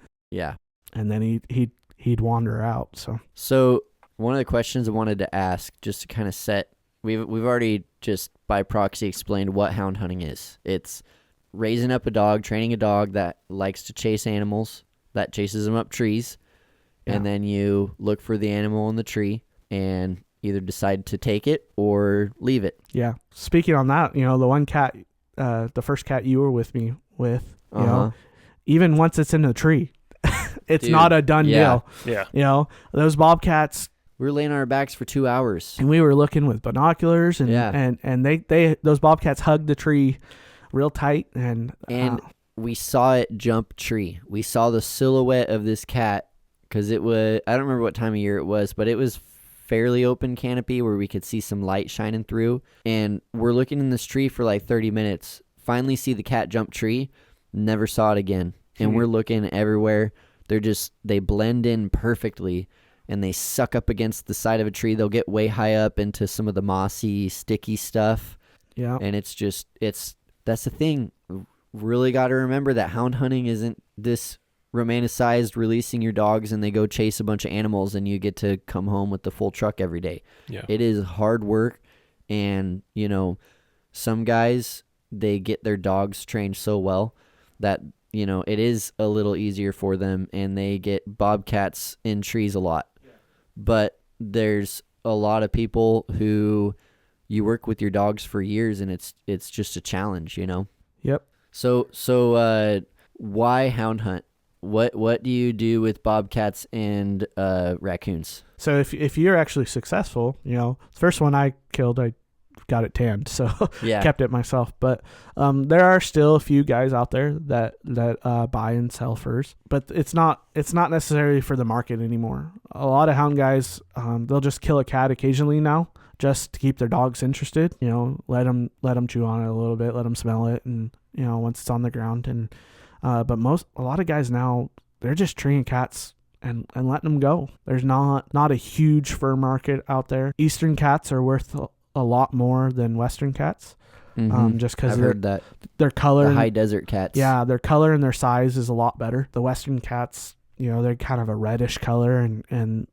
and then he'd wander out. So one of the questions I wanted to ask, just to kind of set, we've already just by proxy explained what hound hunting is. It's raising up a dog, training a dog that likes to chase animals, that chases them up trees. And then you look for the animal in the tree and either decide to take it or leave it. Yeah. Speaking on that, the one cat, the first cat you were with me with, even once it's in the tree, it's not a done deal. Yeah. Those bobcats. We were laying on our backs for 2 hours. And we were looking with binoculars, and they those bobcats hugged the tree real tight. And we saw it jump tree. We saw the silhouette of this cat. Because it was, I don't remember what time of year it was, but it was fairly open canopy where we could see some light shining through. And we're looking in this tree for like 30 minutes. Finally see the cat jump tree. Never saw it again. And we're looking everywhere. they blend in perfectly, and they suck up against the side of a tree. They'll get way high up into some of the mossy, sticky stuff. Yeah. And that's the thing. Really got to remember that hound hunting isn't this romanticized releasing your dogs and they go chase a bunch of animals and you get to come home with the full truck every day. Yeah. It is hard work, and some guys, they get their dogs trained so well that it is a little easier for them, and they get bobcats in trees a lot. Yeah. But there's a lot of people who you work with your dogs for years, and it's just a challenge, Yep. So why hound hunt? What do you do with bobcats and raccoons? So if you're actually successful, the first one I killed, I got it tanned, so Yeah. kept it myself. But there are still a few guys out there that buy and sell furs, but it's not necessarily for the market anymore. A lot of hound guys, they'll just kill a cat occasionally now, just to keep their dogs interested. Let them chew on it a little bit, let them smell it, and once it's on the ground. And but a lot of guys now, they're just treeing cats and letting them go. There's not a huge fur market out there. Eastern cats are worth a lot more than Western cats. Just because I've heard that their color, the high desert cats. Yeah, their color and their size is a lot better. The Western cats, they're kind of a reddish color, and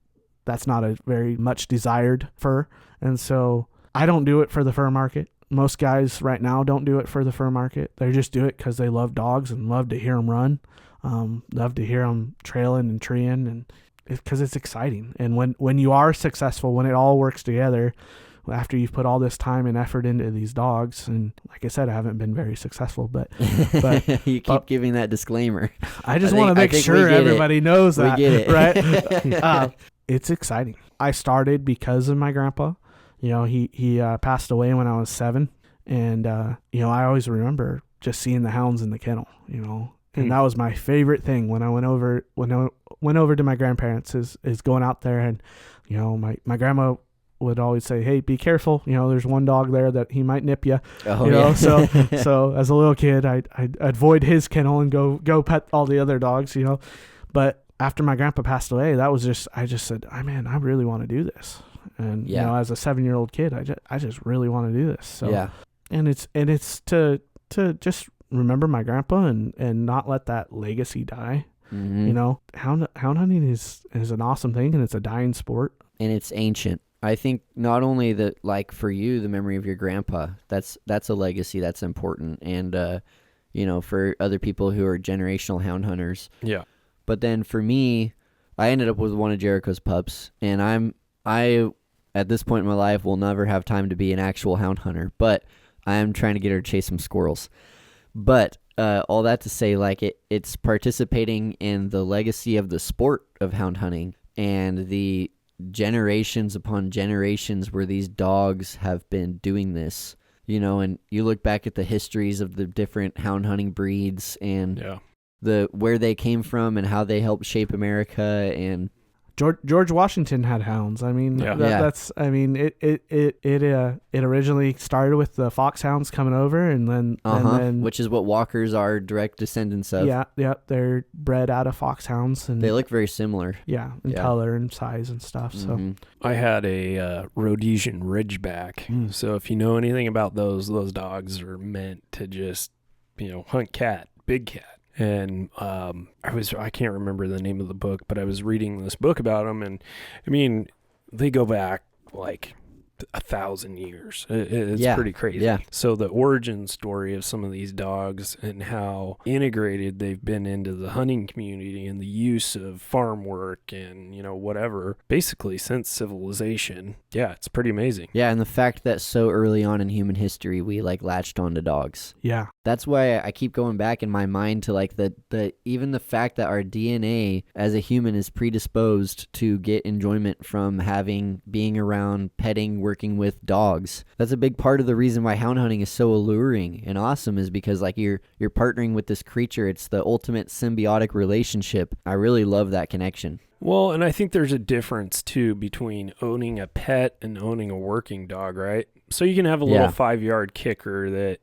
that's not a very much desired fur. And so I don't do it for the fur market. Most guys right now don't do it for the fur market. They just do it because they love dogs and love to hear them run, love to hear them trailing and treeing, and because it's exciting. And when you are successful, when it all works together, after you've put all this time and effort into these dogs, and like I said, I haven't been very successful, but you keep giving that disclosure. I just want to make sure everybody knows that, we get it. Right? It's exciting. I started because of my grandpa. He passed away when I was 7, and I always remember just seeing the hounds in the kennel. And that was my favorite thing when I went over to my grandparents is going out there, and my grandma would always say, "Hey, be careful. There's one dog there that he might nip you." Yeah. So as a little kid, I'd avoid his kennel and go pet all the other dogs. But after my grandpa passed away, I just said, man, I really want to do this. And as a 7-year-old kid, I just really want to do this. So yeah. And it's to just remember my grandpa and not let that legacy die. Hound hunting is an awesome thing, and it's a dying sport. And it's ancient. I think not only that, like for you, the memory of your grandpa, that's a legacy that's important. And, for other people who are generational hound hunters. Yeah. But then for me, I ended up with one of Jericho's pups, and I at this point in my life will never have time to be an actual hound hunter, but I am trying to get her to chase some squirrels. But all that to say, like it's participating in the legacy of the sport of hound hunting and the generations upon generations where these dogs have been doing this, and you look back at the histories of the different hound hunting breeds and where they came from and how they helped shape America. And George Washington had hounds. I mean, it originally started with the foxhounds coming over, and then which is what walkers are direct descendants of. Yeah, they're bred out of foxhounds, and they look very similar. Yeah, in color and size and stuff. So I had a Rhodesian Ridgeback. So if you know anything about those dogs are meant to just hunt cat, big cat. And I can't remember the name of the book, but I was reading this book about them, and I mean, they go back like 1,000 years. It's pretty crazy. Yeah. So the origin story of some of these dogs and how integrated they've been into the hunting community and the use of farm work and, whatever, basically since civilization. Yeah, it's pretty amazing. Yeah, and the fact that so early on in human history, we latched onto dogs. Yeah. That's why I keep going back in my mind to even the fact that our DNA as a human is predisposed to get enjoyment from being around, petting, working with dogs. That's a big part of the reason why hound hunting is so alluring and awesome, is because you're partnering with this creature. It's the ultimate symbiotic relationship. I really love that connection. Well, and I think there's a difference too between owning a pet and owning a working dog, right? So you can have a little 5-yard kicker that,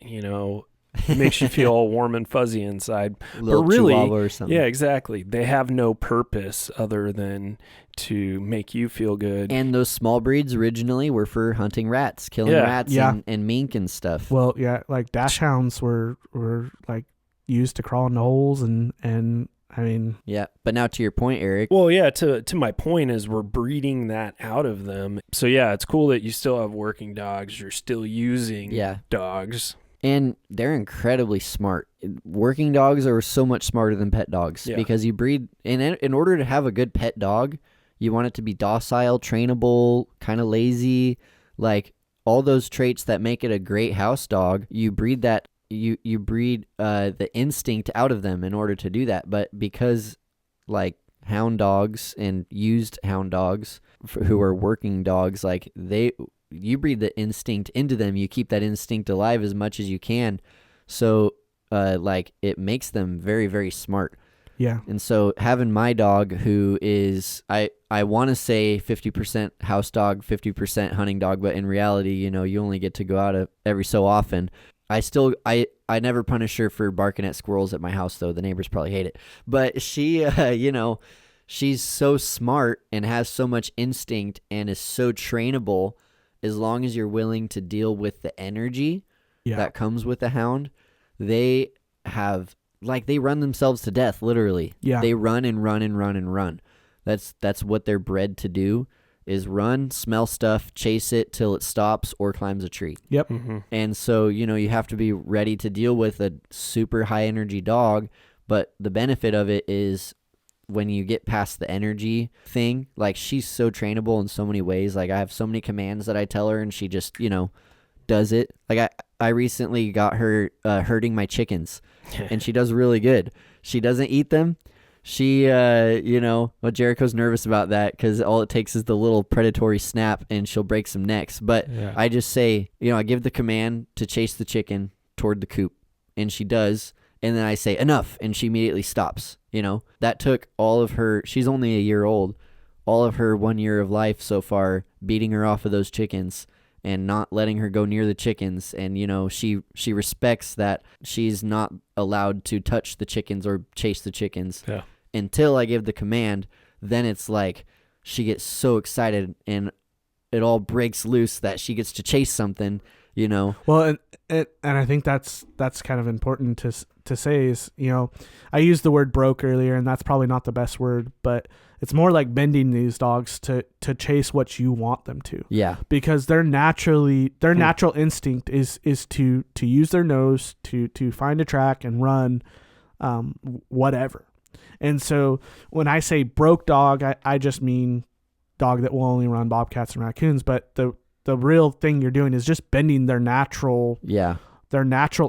It makes you feel all warm and fuzzy inside. Little but really, chihuahua or something. yeah, exactly. They have no purpose other than to make you feel good. And those small breeds originally were for hunting rats, killing rats and mink and stuff. Well, yeah, like dash hounds were like used to crawl into holes and I mean, yeah. But now to your point, Eric. Well, yeah, to my point is we're breeding that out of them. So yeah, it's cool that you still have working dogs. You're still using dogs. And they're incredibly smart. Working dogs are so much smarter than pet dogs because you breed. And in order to have a good pet dog, you want it to be docile, trainable, kind of lazy, like all those traits that make it a great house dog. You breed that. You breed the instinct out of them in order to do that. But because like hound dogs and used hound dogs who are working dogs, like you breed the instinct into them. You keep that instinct alive as much as you can. So like it makes them very, very smart. Yeah. And so having my dog who is, I want to say 50% house dog, 50% hunting dog, but in reality, you only get to go out every so often. I never punish her for barking at squirrels at my house, though. The neighbors probably hate it. But she, she's so smart and has so much instinct and is so trainable as long as you're willing to deal with the energy that comes with the hound. They have, they run themselves to death, literally. Yeah. They run and run and run and run. That's what they're bred to do. Is run, smell stuff, chase it till it stops or climbs a tree. Yep. Mm-hmm. And so, you have to be ready to deal with a super high energy dog. But the benefit of it is when you get past the energy thing, like she's so trainable in so many ways. Like I have so many commands that I tell her and she just, does it. Like I recently got her herding my chickens and she does really good. She doesn't eat them. She, Jericho's nervous about that because all it takes is the little predatory snap and she'll break some necks. But I just say, I give the command to chase the chicken toward the coop and she does. And then I say, enough. And she immediately stops. That took all of her, she's only a year old, all of her 1 year of life so far, beating her off of those chickens and not letting her go near the chickens. And, she respects that she's not allowed to touch the chickens or chase the chickens. Yeah. Until I give the command, then it's like she gets so excited and it all breaks loose that she gets to chase something, Well, and I think that's kind of important to say is, I used the word broke earlier and that's probably not the best word, but it's more like bending these dogs to chase what you want them to. Yeah. Because their natural instinct is to use their nose to find a track and run, whatever. And so when I say broke dog, I just mean dog that will only run bobcats and raccoons. But the real thing you're doing is just bending their natural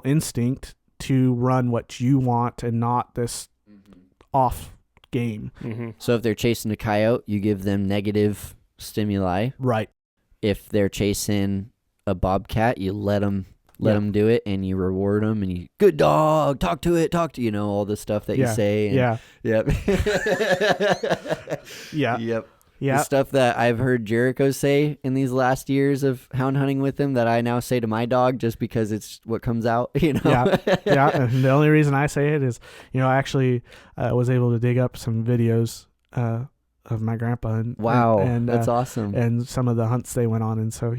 instinct to run what you want and not this off game. Mm-hmm. So if they're chasing a coyote, you give them negative stimuli. Right. If they're chasing a bobcat, you let them do it and you reward them and you, good dog, talk to all the stuff that you say. And, Yep. Yeah. Yep. Yeah. The stuff that I've heard Jericho say in these last years of hound hunting with him that I now say to my dog just because it's what comes out, Yeah. Yeah. And the only reason I say it is, I actually was able to dig up some videos of my grandpa and that's awesome. And some of the hunts they went on, and so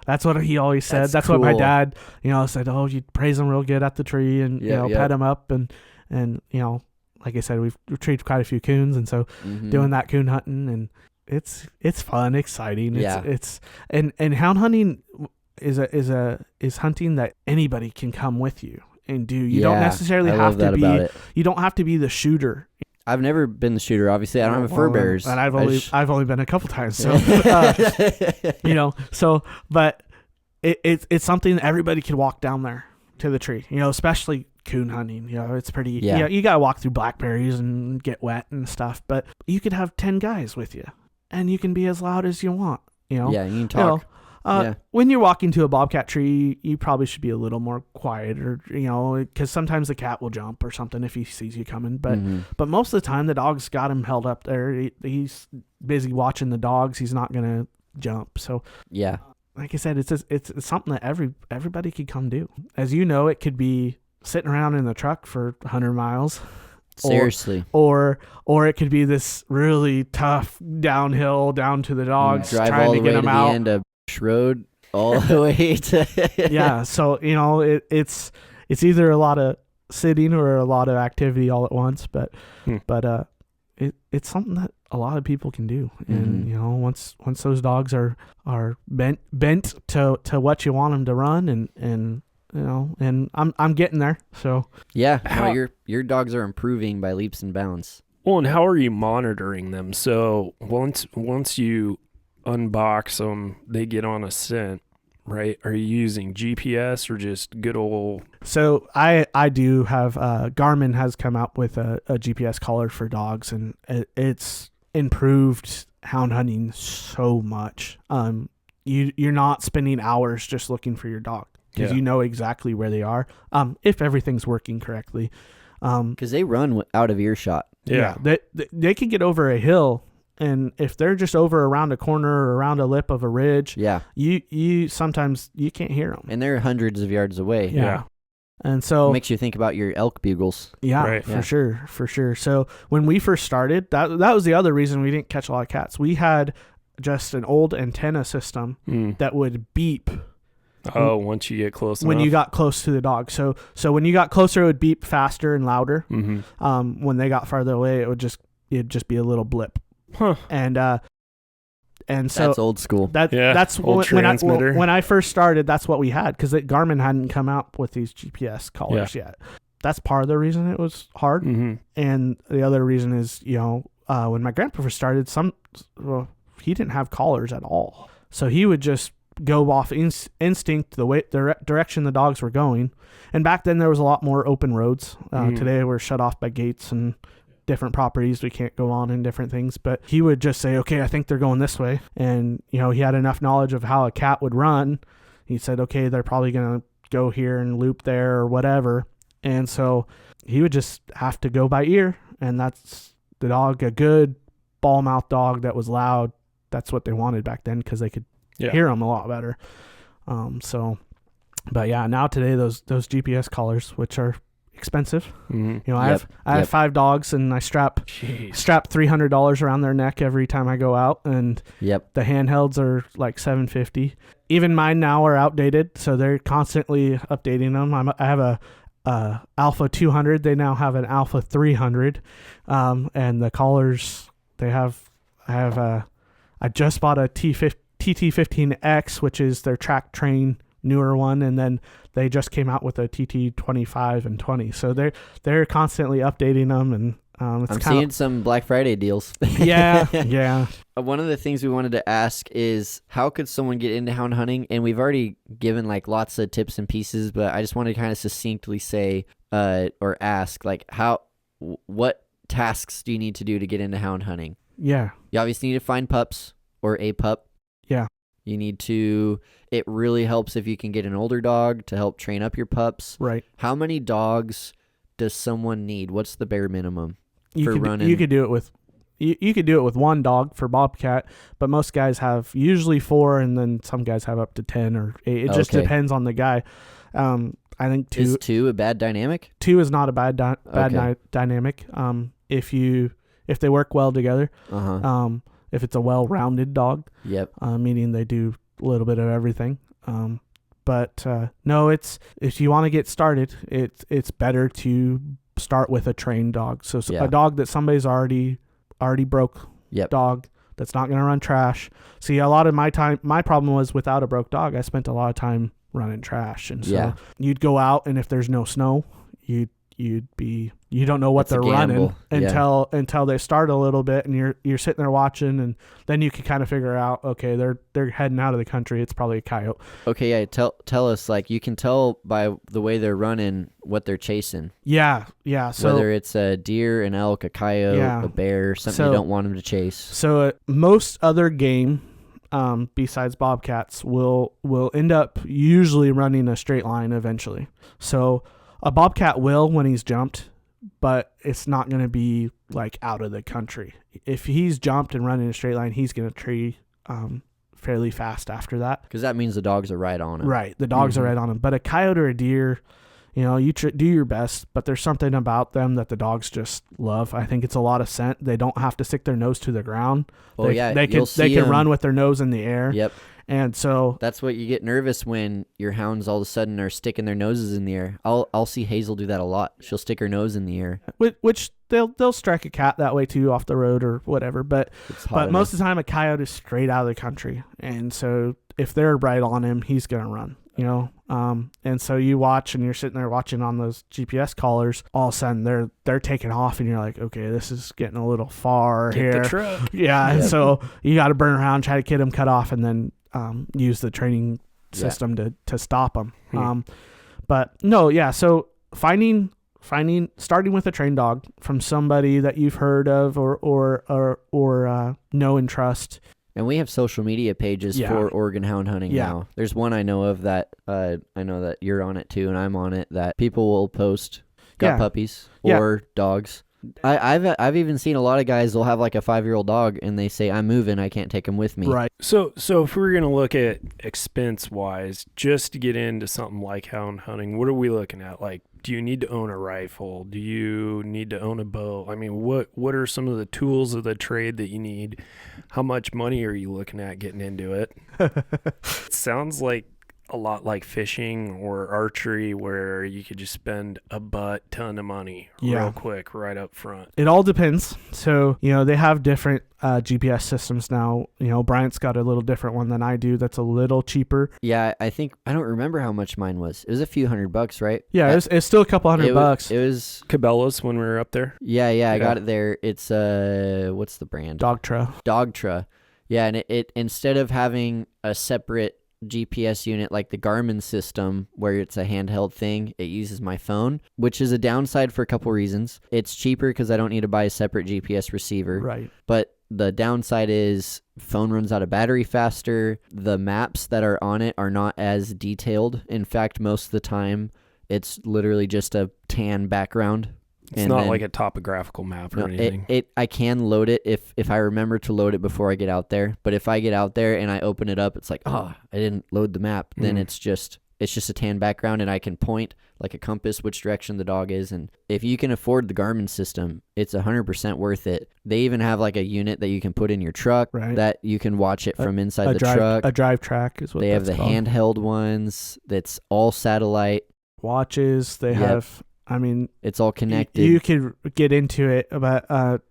that's what he always said. That's cool. what my dad said. Oh, you praise him real good at the tree and pet him up and like I said, we've retrieved quite a few coons, and so doing that coon hunting, and it's fun, exciting. It's hound hunting is hunting that anybody can come with you and do. You don't necessarily have to be. You don't have to be the shooter. I've never been the shooter. Obviously, I don't have fur bearers, and I've only been a couple times. So, but it's something that everybody can walk down there to the tree. Especially coon hunting. It's pretty. You gotta walk through blackberries and get wet and stuff. But you could have 10 guys with you, and you can be as loud as you want. Yeah, you can talk. When you're walking to a bobcat tree, you probably should be a little more quiet, or because sometimes the cat will jump or something if he sees you coming. But most of the time, the dog's got him held up there. He's busy watching the dogs. He's not gonna jump. So like I said, it's something that everybody could come do. As you know, it could be sitting around in the truck for 100 miles. Seriously. Or it could be this really tough downhill down to the dogs, Drive trying all to the get way them to out. the end of road, all the way to Yeah, so it's either a lot of sitting or a lot of activity all at once, but it's something that a lot of people can do. And once those dogs are bent to what you want them to run, and and I'm getting there. So yeah, no, your dogs are improving by leaps and bounds. Well, and how are you monitoring them? So once you unbox them, they get on a scent, right? Are you using GPS or just good old? So I do have Garmin has come out with a GPS collar for dogs, and it's improved hound hunting so much. You're not spending hours just looking for your dog, because you know exactly where they are, if everything's working correctly. Because they run out of earshot. Yeah, they can get over a hill, and if they're just over around a corner or around a lip of a ridge, you sometimes you can't hear them, and they're hundreds of yards away. Yeah. And so it makes you think about your elk bugles. Yeah, right. For sure. So when we first started, that was the other reason we didn't catch a lot of cats. We had just an old antenna system that would beep. Oh, once you get close when enough. you got close to the dog. So when you got closer, it would beep faster and louder. Mm-hmm. When they got farther away, it'd just be a little blip. Huh. And so that's old school. That's old transmitter. When I first started, that's what we had, because Garmin hadn't come out with these GPS collars yet. That's part of the reason it was hard. Mm-hmm. And the other reason is, when my grandpa first started, he didn't have collars at all. So he would just go off instinct, the direction the dogs were going. And back then there was a lot more open roads. Today we're shut off by gates and different properties we can't go on and different things. But he would just say, okay, I think they're going this way. And, he had enough knowledge of how a cat would run. He said, okay, they're probably going to go here and loop there or whatever. And so he would just have to go by ear. And that's the dog, a good ball mouth dog that was loud. That's what they wanted back then, because they could hear them a lot better. But yeah, now today those GPS collars, which are expensive. Mm-hmm. I have 5 dogs, and I strap $300 around their neck every time I go out, and the handhelds are like $750. Even mine now are outdated, so they're constantly updating them. I have a Alpha 200. They now have an Alpha 300, and the collars I just bought a TT15X, which is their track train newer one, and then they just came out with a TT25 and 20. So they're constantly updating them, and I'm seeing some Black Friday deals. Yeah. One of the things we wanted to ask is, how could someone get into hound hunting? And we've already given like lots of tips and pieces, but I just want to kind of succinctly say or ask, like, what tasks do you need to do to get into hound hunting? Yeah. You obviously need to find pups or a pup. Yeah. You need to, it really helps if you can get an older dog to help train up your pups. Right. How many dogs does someone need? What's the bare minimum for running? You could do it with, you could do it with 1 dog for bobcat, but most guys have usually 4, and then some guys have up to 10 or 8. It just depends on the guy. I think 2 is 2 a bad dynamic. 2 is not a bad dynamic. If they work well together. If it's a well-rounded dog. Meaning they do a little bit of everything. But no, if you want to get started, it's better to start with a trained dog. So a dog that somebody's already broke. Dog that's not going to run trash. See, a lot of my problem was without a broke dog, I spent a lot of time running trash, and so you'd go out, and if there's no snow, you don't know what they're running until they start a little bit, and you're sitting there watching, and then you can kind of figure out, okay, they're heading out of the country. It's probably a coyote. Okay, tell us, like, you can tell by the way they're running what they're chasing. Yeah. So whether it's a deer, an elk, a coyote, a bear, something you don't want them to chase. So most other game, besides bobcats, will end up usually running a straight line eventually. So a bobcat will when he's jumped, but it's not going to be like out of the country. If he's jumped and running a straight line, he's going to tree fairly fast after that. Because that means the dogs are right on him. Right. The dogs are right on him. But a coyote or a deer, you do your best, but there's something about them that the dogs just love. I think it's a lot of scent. They don't have to stick their nose to the ground. Oh, They can run with their nose in the air. Yep. And so that's what you get nervous when your hounds all of a sudden are sticking their noses in the air. I'll see Hazel do that a lot. She'll stick her nose in the air. Which they'll strike a cat that way too, off the road or whatever. But most of the time a coyote is straight out of the country. And so if they're right on him, he's gonna run. And so you watch and you're sitting there watching on those GPS collars, all of a sudden they're taking off and you're like, okay, this is getting a little far Get here. the truck. Yeah. And so you got to burn around, try to get them cut off, and then use the training system to stop them. But no, yeah. So starting with a trained dog from somebody that you've heard of or know and trust. And we have social media pages for Oregon hound hunting now. There's one I know of that I know that you're on it too, and I'm on it, that people will post puppies or dogs. I've even seen a lot of guys, they'll have like a 5-year-old dog and they say, I'm moving, I can't take him with me. Right. So if we're going to look at expense wise, just to get into something like hound hunting, what are we looking at? Like, do you need to own a rifle? Do you need to own a bow? I mean, what are some of the tools of the trade that you need? How much money are you looking at getting into it? It sounds like a lot like fishing or archery, where you could just spend a butt ton of money real quick right up front. It all depends. So, they have different GPS systems now. Bryant's got a little different one than I do that's a little cheaper. Yeah, I don't remember how much mine was. It was a few $100, right? Yeah, it's still a couple $100. It was Cabela's when we were up there. Yeah, I got it there. It's what's the brand? Dogtra. Yeah, and it instead of having a separate GPS unit like the Garmin system where it's a handheld thing, it uses my phone, which is a downside for a couple reasons. It's cheaper because I don't need to buy a separate GPS receiver. Right. But the downside is phone runs out of battery faster. The maps that are on it are not as detailed. In fact, most of the time it's literally just a tan background. It's not like a topographical map or anything. I can load it if I remember to load it before I get out there. But if I get out there and I open it up, it's like, I didn't load the map. Then it's just a tan background, and I can point like a compass which direction the dog is. And if you can afford the Garmin system, it's 100% worth it. They even have like a unit that you can put in your truck that you can watch it from inside the truck. A drive track is what they have. The called. Handheld ones that's all satellite. Watches they have. I mean, it's all connected. You could get into it, but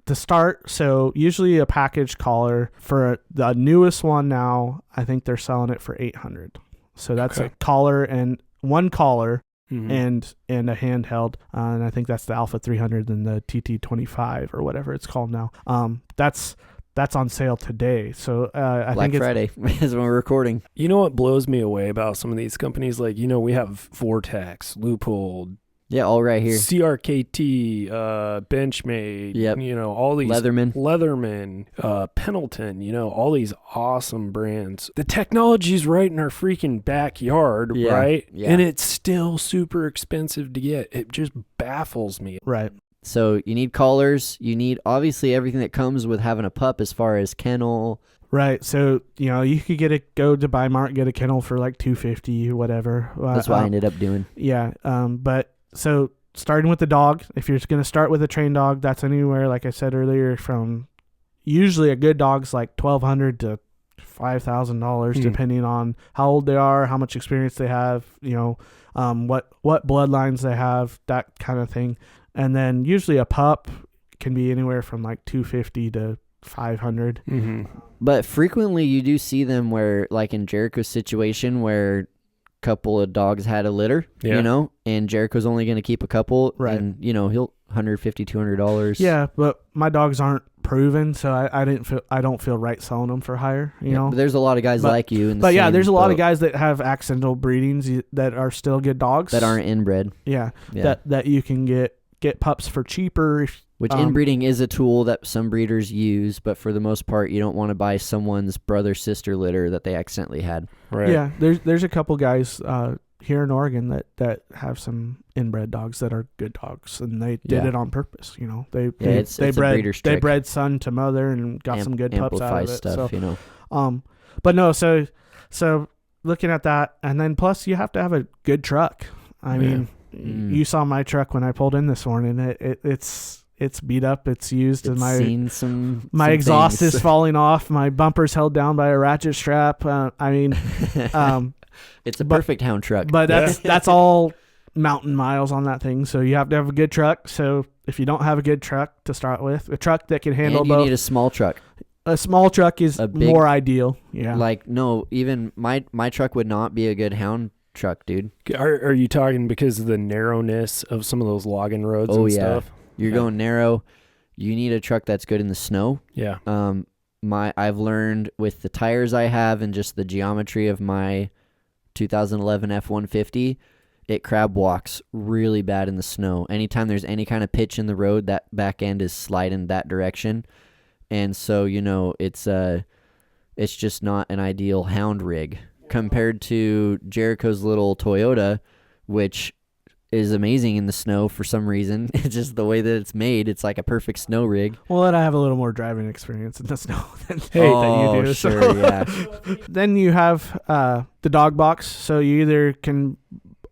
to start, so usually a package collar for the newest one now, I think they're selling it for $800. So that's a collar and one collar and a handheld, and I think that's the Alpha 300 and the TT25 or whatever it's called now. That's on sale today. So I Black think Friday is when we're recording. You know what blows me away about some of these companies? Like, we have Vortex, Loophole. Yeah, all right here. CRKT, Benchmade, all these Leatherman, Pendleton, all these awesome brands. The technology's right in our freaking backyard, right? Yeah. And it's still super expensive to get. It just baffles me. Right. So you need collars. You need obviously everything that comes with having a pup as far as kennel. Right. So, you could go to Bi-Mart, get a kennel for like $250 or whatever. That's what I ended up doing. Yeah. So starting with the dog, if you're going to start with a trained dog, that's anywhere, like I said earlier, from usually a good dog's like $1,200 to $5,000, depending on how old they are, how much experience they have, what bloodlines they have, that kind of thing. And then usually a pup can be anywhere from like $250 to $500. But frequently you do see them where, like in Jericho's situation, where couple of dogs had a litter, and Jericho's only going to keep a couple, right? And he'll $150, $200. Yeah, but my dogs aren't proven, so I don't feel right selling them for higher. But there's a lot of guys like you. There's a lot of guys that have accidental breedings that are still good dogs that aren't inbred. Yeah. That you can get pups for cheaper. Which inbreeding is a tool that some breeders use, but for the most part, you don't want to buy someone's brother-sister litter that they accidentally had. Right. Yeah, there's a couple guys here in Oregon that have some inbred dogs that are good dogs, and they did it on purpose. They bred son to mother and got some good pups out of it. Stuff, but no, so looking at that, and then plus you have to have a good truck. I mean, you saw my truck when I pulled in this morning. It's beat up. It's used, and my exhaust is falling off. My bumper's held down by a ratchet strap. I mean, it's a perfect Hound truck. But that's all mountain miles on that thing. So you have to have a good truck. So if you don't have a good truck to start with, a truck that can handle and you both. need a small truck. A small truck is more ideal. Yeah. Like, no, even my truck would not be a good Hound truck, dude. Are you talking because of the narrowness of some of those logging roads and stuff? You're going narrow. You need a truck that's good in the snow. Yeah. I've learned with the tires I have and just the geometry of my 2011 F-150, it crab walks really bad in the snow. Anytime there's any kind of pitch in the road, that back end is sliding that direction. And so, it's just not an ideal Hound rig compared to Jericho's little Toyota, which is amazing in the snow for some reason. It's just the way that it's made. It's like a perfect snow rig. Well, and I have a little more driving experience in the snow than you do. Sure, so. Yeah. Then you have the dog box. So you either can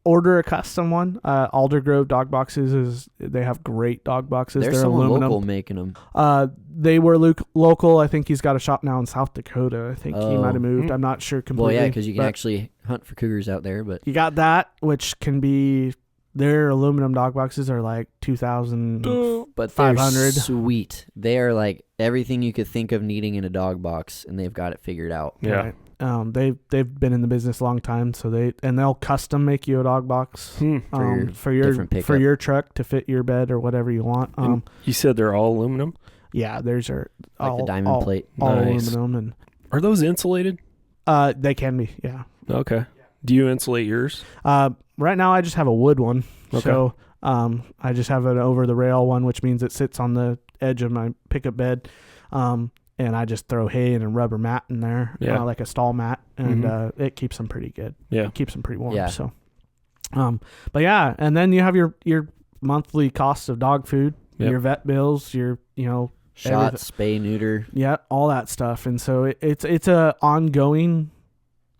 order a custom one. Aldergrove dog boxes they have great dog boxes. There's They're someone aluminum. local making them. They were local. I think he's got a shop now in South Dakota. I think he might have moved. I'm not sure completely. Well, yeah, because you can actually hunt for cougars out there. But you got that, which can be. Their aluminum dog boxes are like 2,000, but they're 500. Sweet. They are like everything you could think of needing in a dog box, and they've got it figured out. Yeah. Right. They've been in the business a long time, so they'll custom make you a dog box for your truck to fit your bed or whatever you want. You said they're all aluminum? Yeah, theirs are like the diamond plate. All Nice. aluminum, and are those insulated? they can be. Yeah. Okay. Do you insulate yours? Right now I just have a wood one. Okay. So I just have an over the rail one, which means it sits on the edge of my pickup bed. And I just throw hay and a rubber mat in there, like a stall mat, and it keeps them pretty good. Yeah. It keeps them pretty warm. Yeah. So, but yeah, and then you have your monthly costs of dog food, your vet bills, your shots, spay, neuter. Yeah, all that stuff. And so it's a ongoing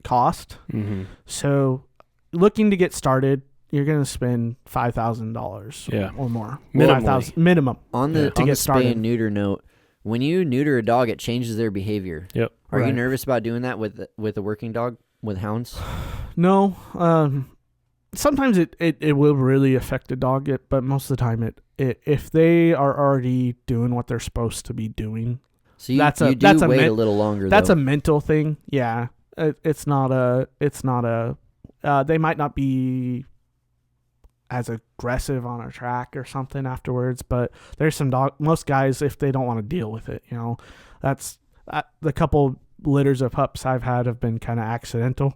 cost. Mm-hmm. So looking to get started, you're going to spend $5,000 or more. Minimum. On the spay and neuter note, when you neuter a dog, it changes their behavior. Yep. Are you nervous about doing that with a working dog, with hounds? No. Sometimes it will really affect a dog, but most of the time if they are already doing what they're supposed to be doing, so you do wait a little longer. That's a mental thing. Yeah. It's not a they might not be as aggressive on a track or something afterwards, but there's most guys, if they don't want to deal with it, that's the couple litters of pups I've had have been kind of accidental.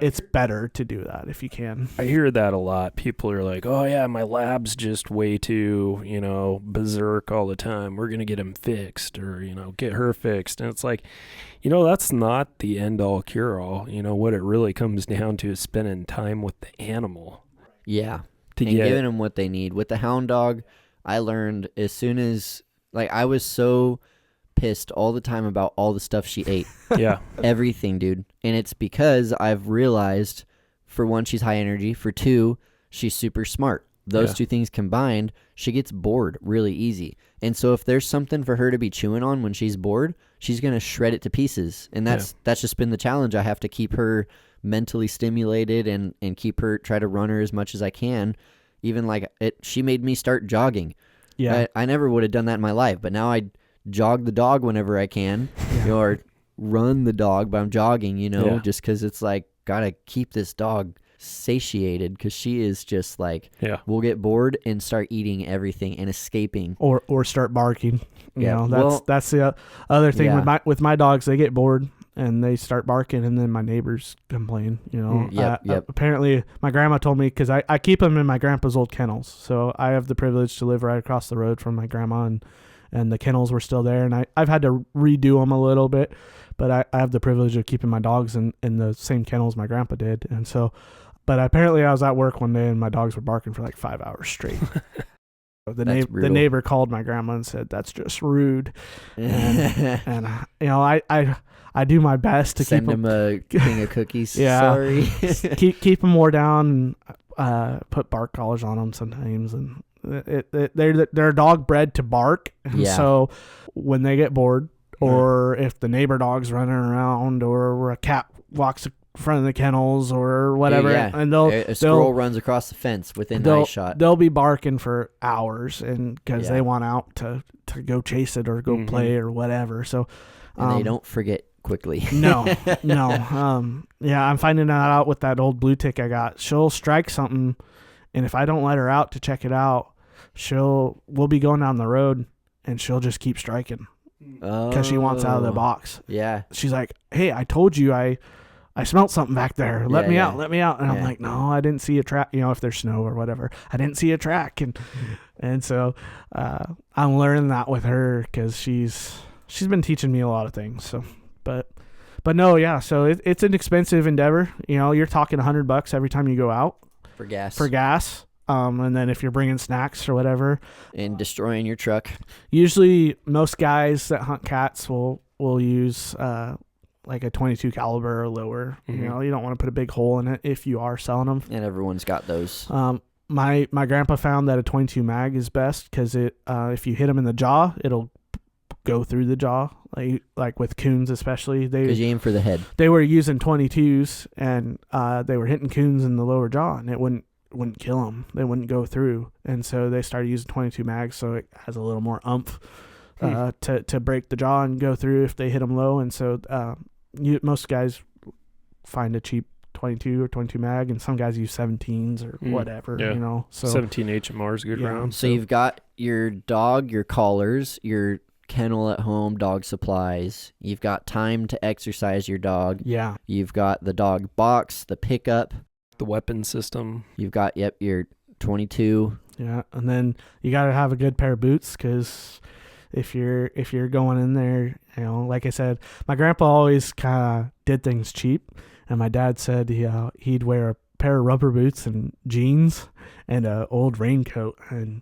It's better to do that if you can. I hear that a lot. People are like, oh yeah, my lab's just way too, berserk all the time. We're going to get him fixed or, get her fixed. And it's like, that's not the end all cure all. What it really comes down to is spending time with the animal. Yeah. Giving them what they need. With the hound dog, I learned as soon as, I was so pissed all the time about all the stuff she ate. Yeah. Everything, dude. And it's because I've realized, for one, she's high energy. For two, she's super smart. Those two things combined, she gets bored really easy. And so if there's something for her to be chewing on when she's bored, she's going to shred it to pieces. And that's just been the challenge. I have to keep her mentally stimulated and keep her, try to run her as much as I can. Even she made me start jogging. Yeah. I never would have done that in my life, but now I jog the dog whenever I can, or run the dog, but I'm jogging, just because it's gotta keep this dog satiated, because she is just will get bored and start eating everything and escaping, or start barking. That's the other thing with my dogs. They get bored and they start barking, and then my neighbors complain. Apparently, my grandma told me, because I keep them in my grandpa's old kennels, so I have the privilege to live right across the road from my grandma, and the kennels were still there, and I've had to redo them a little bit, but I have the privilege of keeping my dogs in the same kennels my grandpa did. And so, but apparently I was at work one day and my dogs were barking for 5 hours straight. The neighbor called my grandma and said, "That's just rude." and I do my best to send keep him a thing of cookies. Yeah. Sorry. keep them more down. And, put bark collars on them sometimes, and they're a dog bred to bark. And so when they get bored, or if the neighbor dog's running around, or a cat walks in front of the kennels or whatever, and a squirrel runs across the fence within eye shot, they'll be barking for hours, and because they want out to go chase it or go play or whatever. So and they don't forget quickly. No. I'm finding that out with that old blue tick I got. She'll strike something, and if I don't let her out to check it out, we'll be going down the road, and she'll just keep striking because she wants out of the box. Yeah. She's like, "Hey, I told you I smelled something back there. Let me out. And I'm like, "No, I didn't see a track." If there's snow or whatever, I didn't see a track. And so I'm learning that with her because she's been teaching me a lot of things. So, but no, yeah. So it's an expensive endeavor. You're talking $100 every time you go out for gas. And then if you're bringing snacks or whatever, and destroying your truck. Usually, most guys that hunt cats will use like a 22 caliber or lower. You don't want to put a big hole in it if you are selling them. And everyone's got those. My grandpa found that a 22 mag is best because if you hit them in the jaw, it'll go through the jaw. Like with coons especially, because you aim for the head. They were using 22s and they were hitting coons in the lower jaw, and it wouldn't kill them. They wouldn't go through, and so they started using 22 mags, so it has a little more oomph to break the jaw and go through if they hit them low. And so most guys find a cheap 22 or 22 mag, and some guys use 17s or whatever. So 17 HMR is good round. So you've got your dog, your collars, your kennel at home, dog supplies. You've got time to exercise your dog. Yeah. You've got the dog box, the pickup, the weapon system. You've got your 22. Yeah, and then you got to have a good pair of boots because if you're going in there, like I said, my grandpa always kind of did things cheap, and my dad said he'd wear a pair of rubber boots and jeans and an old raincoat. And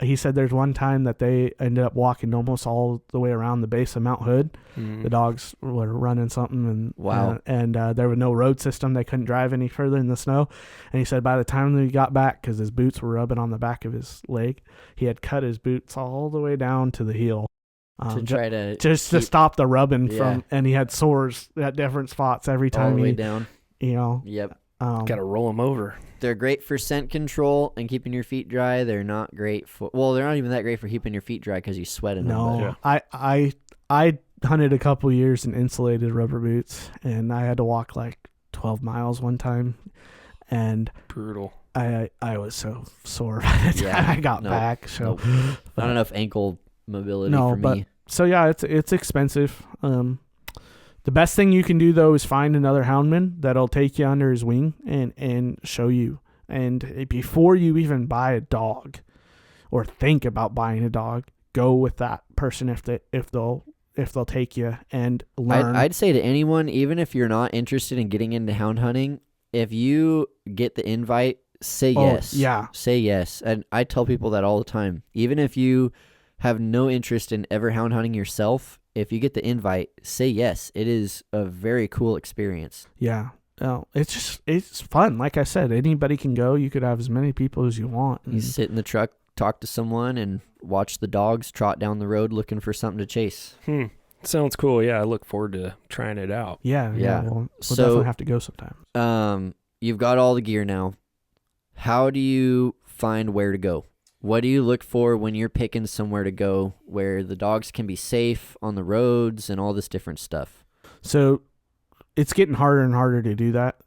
he said there's one time that they ended up walking almost all the way around the base of Mount Hood. The dogs were running something, and wow, and there was no road system. They couldn't drive any further in the snow. And he said by the time they got back, because his boots were rubbing on the back of his leg, he had cut his boots all the way down to the heel. To try to to stop the rubbing from, and he had sores at different spots every time all the way down. Yep. Got to roll them over. They're great for scent control and keeping your feet dry. They're not great they're not even that great for keeping your feet dry because you sweat in them. No, I hunted a couple years in insulated rubber boots, and I had to walk like 12 miles one time, and brutal. I was so sore by the time I got back. So not enough ankle mobility for me. So yeah, it's expensive. The best thing you can do, though, is find another houndman that'll take you under his wing and show you. And before you even buy a dog or think about buying a dog, go with that person if they'll take you and learn. I'd say to anyone, even if you're not interested in getting into hound hunting, if you get the invite, say yes. Yeah. Say yes. And I tell people that all the time. Even if you have no interest in ever hound hunting yourself, if you get the invite, say yes. It is a very cool experience. Yeah. It's fun. Like I said, anybody can go. You could have as many people as you want. You sit in the truck, talk to someone, and watch the dogs trot down the road looking for something to chase. Sounds cool. Yeah, I look forward to trying it out. Yeah. We'll definitely have to go sometime. You've got all the gear now. How do you find where to go? What do you look for when you're picking somewhere to go where the dogs can be safe on the roads and all this different stuff? So it's getting harder and harder to do that.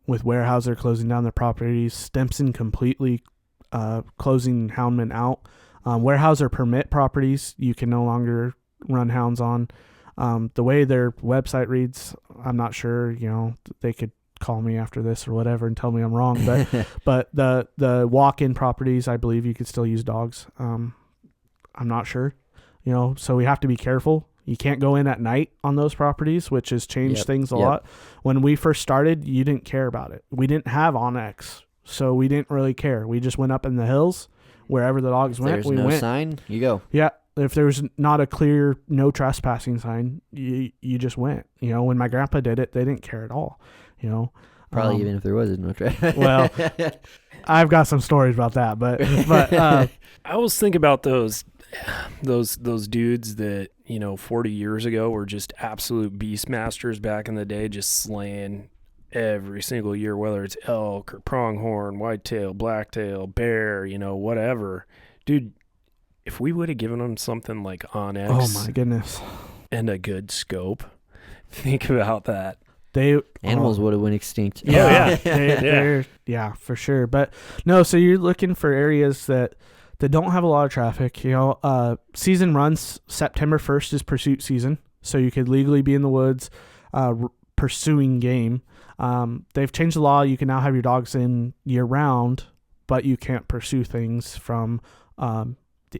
With Weyerhaeuser closing down their properties, Stimson completely closing houndmen out. Weyerhaeuser permit properties you can no longer run hounds on. The way their website reads, I'm not sure. They could call me after this or whatever and tell me I'm wrong, but the walk-in properties, I believe you could still use dogs. I'm not sure, so we have to be careful. You can't go in at night on those properties, which has changed things a lot. When we first started, you didn't care about it. We didn't have Onyx, so we didn't really care. We just went up in the hills. wherever the dogs went, There's we no went. sign, you go. Yeah. If there was not a clear no trespassing sign, you just went. When my grandpa did it, they didn't care at all. Probably even if there was no trash. Well, I've got some stories about that, but I always think about those dudes that 40 years ago were just absolute beastmasters back in the day, just slaying every single year, whether it's elk or pronghorn, whitetail, blacktail, bear, whatever. Dude, if we would have given them something like Onyx, oh my goodness, and a good scope, think about that. Animals would have went extinct. Yeah, for sure. But no, so you're looking for areas that don't have a lot of traffic. Season runs September 1st is pursuit season, so you could legally be in the woods pursuing game. They've changed the law. You can now have your dogs in year round, but you can't pursue things from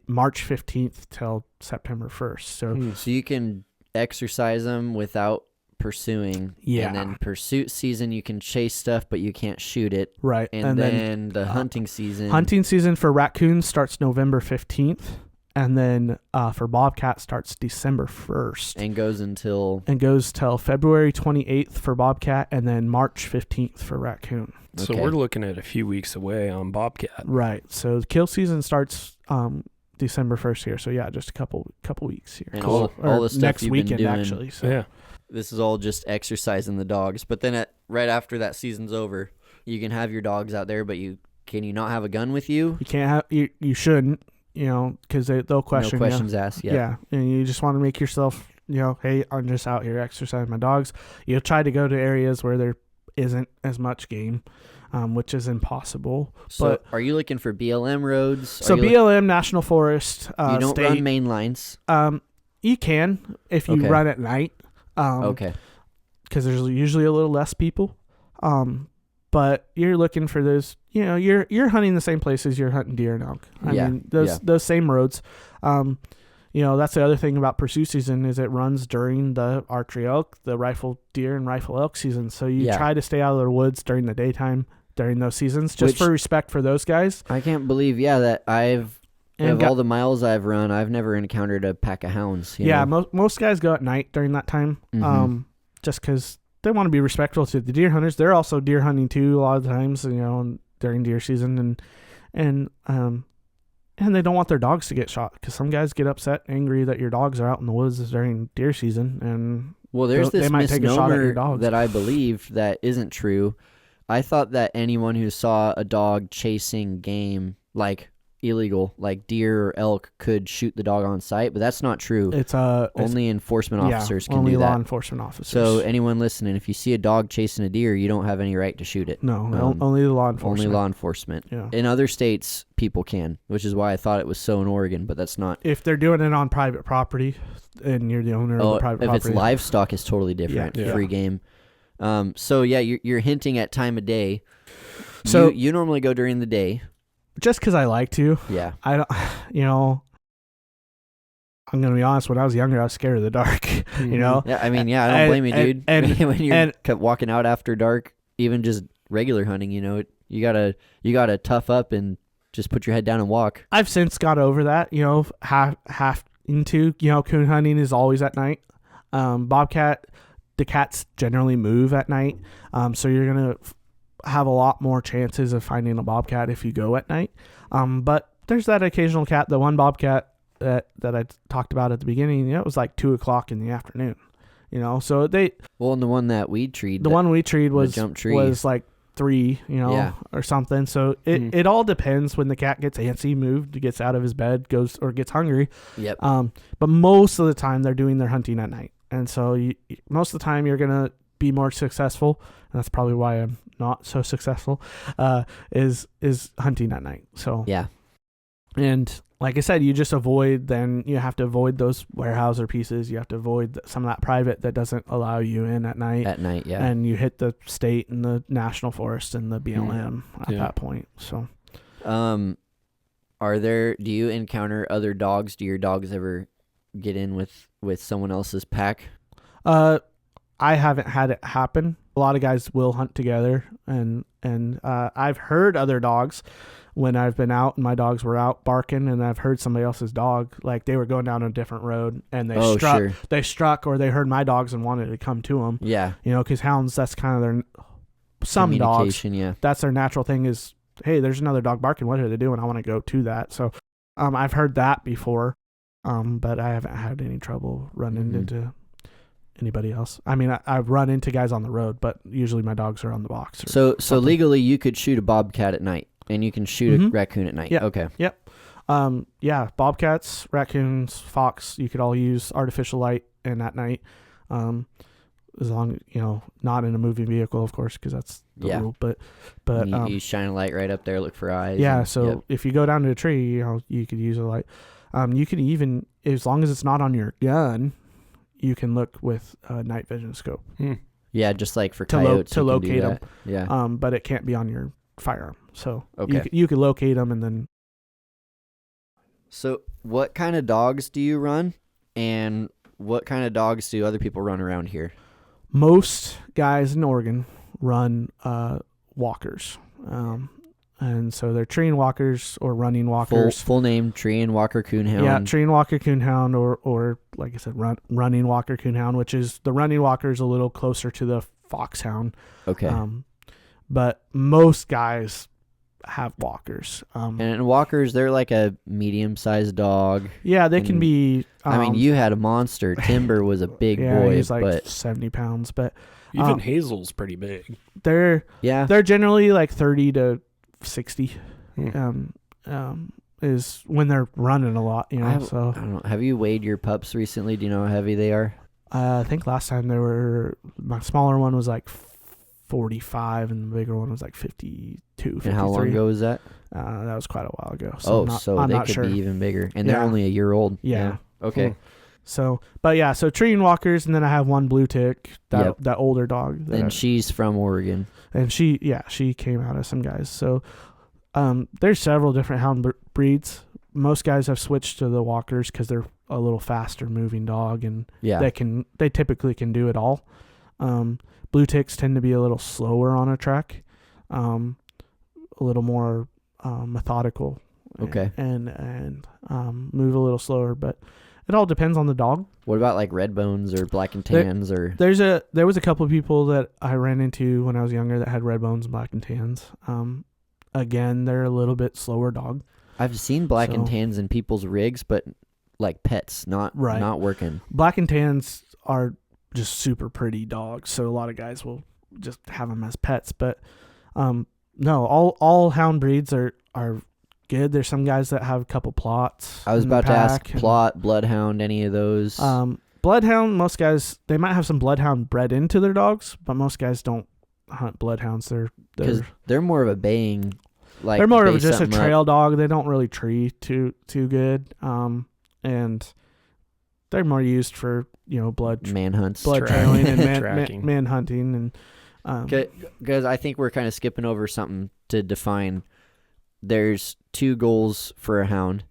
March 15th till September 1st. So you can exercise them without pursuing. Yeah. And then pursuit season, you can chase stuff, but you can't shoot it. Right. And then the hunting season. Hunting season for raccoons starts November 15th. And then for bobcat starts December 1st. And goes till February 28th for bobcat, and then March 15th for raccoon. So we're looking at a few weeks away on bobcat. Right. So the kill season starts December 1st here. So yeah, just a couple weeks here. And all the stuff next you've weekend been doing. actually. So. Yeah. This is all just exercising the dogs. But then right after that season's over, you can have your dogs out there, but can you not have a gun with you? You can't have. You shouldn't. Because they'll question. No questions asked. Yeah, and you just want to make yourself. Hey, I'm just out here exercising my dogs. You'll try to go to areas where there isn't as much game, which is impossible. So but are you looking for BLM roads? So BLM National Forest. You don't state, run main lines. You can if you run at night. Okay. Because there's usually a little less people. But you're looking for those. You're hunting the same places you're hunting deer and elk. I mean, those same roads. That's the other thing about pursuit season is it runs during the archery elk, the rifle deer, and rifle elk season. So you try to stay out of the woods during the daytime during those seasons, just for respect for those guys. I can't believe, that all the miles I've run, I've never encountered a pack of hounds. Most guys go at night during that time, just because they want to be respectful to the deer hunters. They're also deer hunting too a lot of times, during deer season, and they don't want their dogs to get shot because some guys get upset, angry that your dogs are out in the woods during deer season, and there's this they might take a shot at your dogs. That I believe that isn't true. I thought that anyone who saw a dog chasing game like illegal, like deer or elk, could shoot the dog on sight, but that's not true. It's only enforcement officers can only do that. Law enforcement officers. So anyone listening, if you see a dog chasing a deer, you don't have any right to shoot it. No, only the law enforcement. Only law enforcement. Yeah. In other states, people can, which is why I thought it was so in Oregon, but that's not. If they're doing it on private property and you're the owner of the private property. If it's livestock, it's totally different. Yeah. Free game. You're hinting at time of day. So you normally go during the day. Just because I like to. Yeah. I don't, I'm going to be honest, when I was younger, I was scared of the dark, Yeah, I don't blame you, dude. And when you're walking out after dark, even just regular hunting, you gotta tough up and just put your head down and walk. I've since got over that, half into, coon hunting is always at night. Bobcat, the cats generally move at night. So you're going to have a lot more chances of finding a bobcat if you go at night. But there's that occasional cat, the one bobcat that I talked about at the beginning, it was like 2:00 in the afternoon, so and the one that we treed, one we treed was like 3, or something. So it all depends when the cat gets antsy, moved, gets out of his bed, goes or gets hungry. Yep. But most of the time they're doing their hunting at night. And so most of the time you're going to be more successful. And that's probably why I'm not so successful, is hunting at night. So, yeah. And like I said, you have to avoid those warehouser pieces. You have to avoid some of that private that doesn't allow you in at night. At night, yeah. And you hit the state and the national forest and the BLM at that point. So, do you encounter other dogs? Do your dogs ever get in with someone else's pack? I haven't had it happen. A lot of guys will hunt together, and I've heard other dogs when I've been out and my dogs were out barking and I've heard somebody else's dog, like they were going down a different road and they struck or they heard my dogs and wanted to come to them. Yeah. Because hounds, that's kind of their, some dogs, that's their natural thing is, hey, there's another dog barking. What are they doing? I want to go to that. So I've heard that before, but I haven't had any trouble running into anybody else. I mean, I've run into guys on the road, but usually my dogs are on the box. So legally you could shoot a bobcat at night and you can shoot a raccoon at night. Yeah. Okay. Yep. Bobcats, raccoons, fox, you could all use artificial light and at night. As long, not in a moving vehicle, of course, because that's the rule. But you shine a light right up there, look for eyes. Yeah. If you go down to a tree, you could use a light. You could even, as long as it's not on your gun, you can look with a night vision scope. Yeah, just like for coyotes to locate them. Yeah. But it can't be on your firearm. So okay. you can locate them and then. So what kind of dogs do you run, and what kind of dogs do other people run around here? Most guys in Oregon run walkers. And so they're tree and walkers or running walkers. Full name, tree and walker coonhound. Yeah, tree and walker coonhound or like I said, running walker coonhound, which is the running walker is a little closer to the foxhound. Okay. But most guys have walkers. And walkers, they're like a medium-sized dog. Yeah, they can be. I mean, you had a monster. Timber was a big boy. He's like 70 pounds, but even Hazel's pretty big. They're generally like 30 to 60. Is when they're running a lot, so I don't know. Have you weighed your pups recently? Do you know how heavy they are? I think last time my smaller one was like 45 and the bigger one was like 52, 53. And how long ago was that? That was quite a while ago. So they could be even bigger. And they're only a year old. Yeah. Okay. Cool. So tree and walkers, and then I have one blue tick, that older dog. And she's from Oregon. And she came out of some guys. So there's several different hound breeds. Most guys have switched to the walkers because they're a little faster moving dog, and they typically can do it all. Blue ticks tend to be a little slower on a track, a little more methodical. Okay. And move a little slower, but it all depends on the dog. What about like red bones or black and tans there was a couple of people that I ran into when I was younger that had red bones and black and tans. Again, they're a little bit slower dog. I've seen black and tans in people's rigs, but like pets, not working. Black and tans are just super pretty dogs, so a lot of guys will just have them as pets. But no, all hound breeds are good. There's some guys that have a couple plots. I was about to ask plot, bloodhound, any of those. Bloodhound, most guys, they might have some bloodhound bred into their dogs, but most guys don't hunt bloodhounds. They're more of a baying. Like they're more of just a trail dog. They don't really tree too good. And they're more used for man hunts, blood trailing, and man hunting, and because I think we're kind of skipping over something to define. There's two goals for a hound.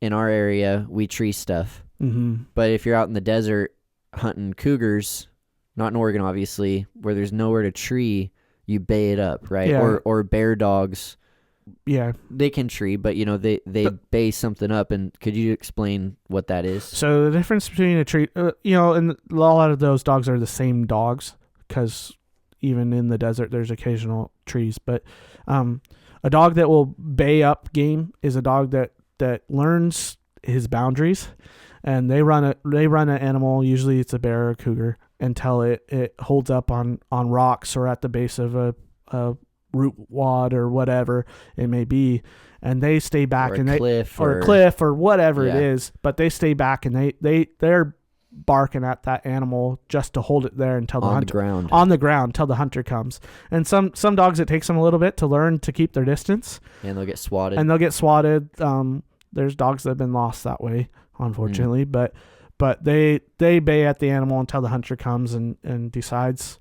In our area, we tree stuff. Mm-hmm. But if you're out in the desert hunting cougars, not in Oregon obviously, where there's nowhere to tree, you bay it up, right? Yeah. Or bear dogs. Yeah, they can tree, but they bay something up. And could you explain what that is? So the difference between a tree, and a lot of those dogs are the same dogs, because even in the desert there's occasional trees. But a dog that will bay up game is a dog that learns his boundaries, and they run an animal. Usually it's a bear or a cougar until it holds up on rocks or at the base of a root wad or whatever it may be, and they stay back or a cliff or whatever it is, but they stay back and they're barking at that animal just to hold it there until on the ground until the hunter comes. And some dogs, it takes them a little bit to learn to keep their distance, and they'll get swatted. There's dogs that have been lost that way, unfortunately. But they bay at the animal until the hunter comes and decides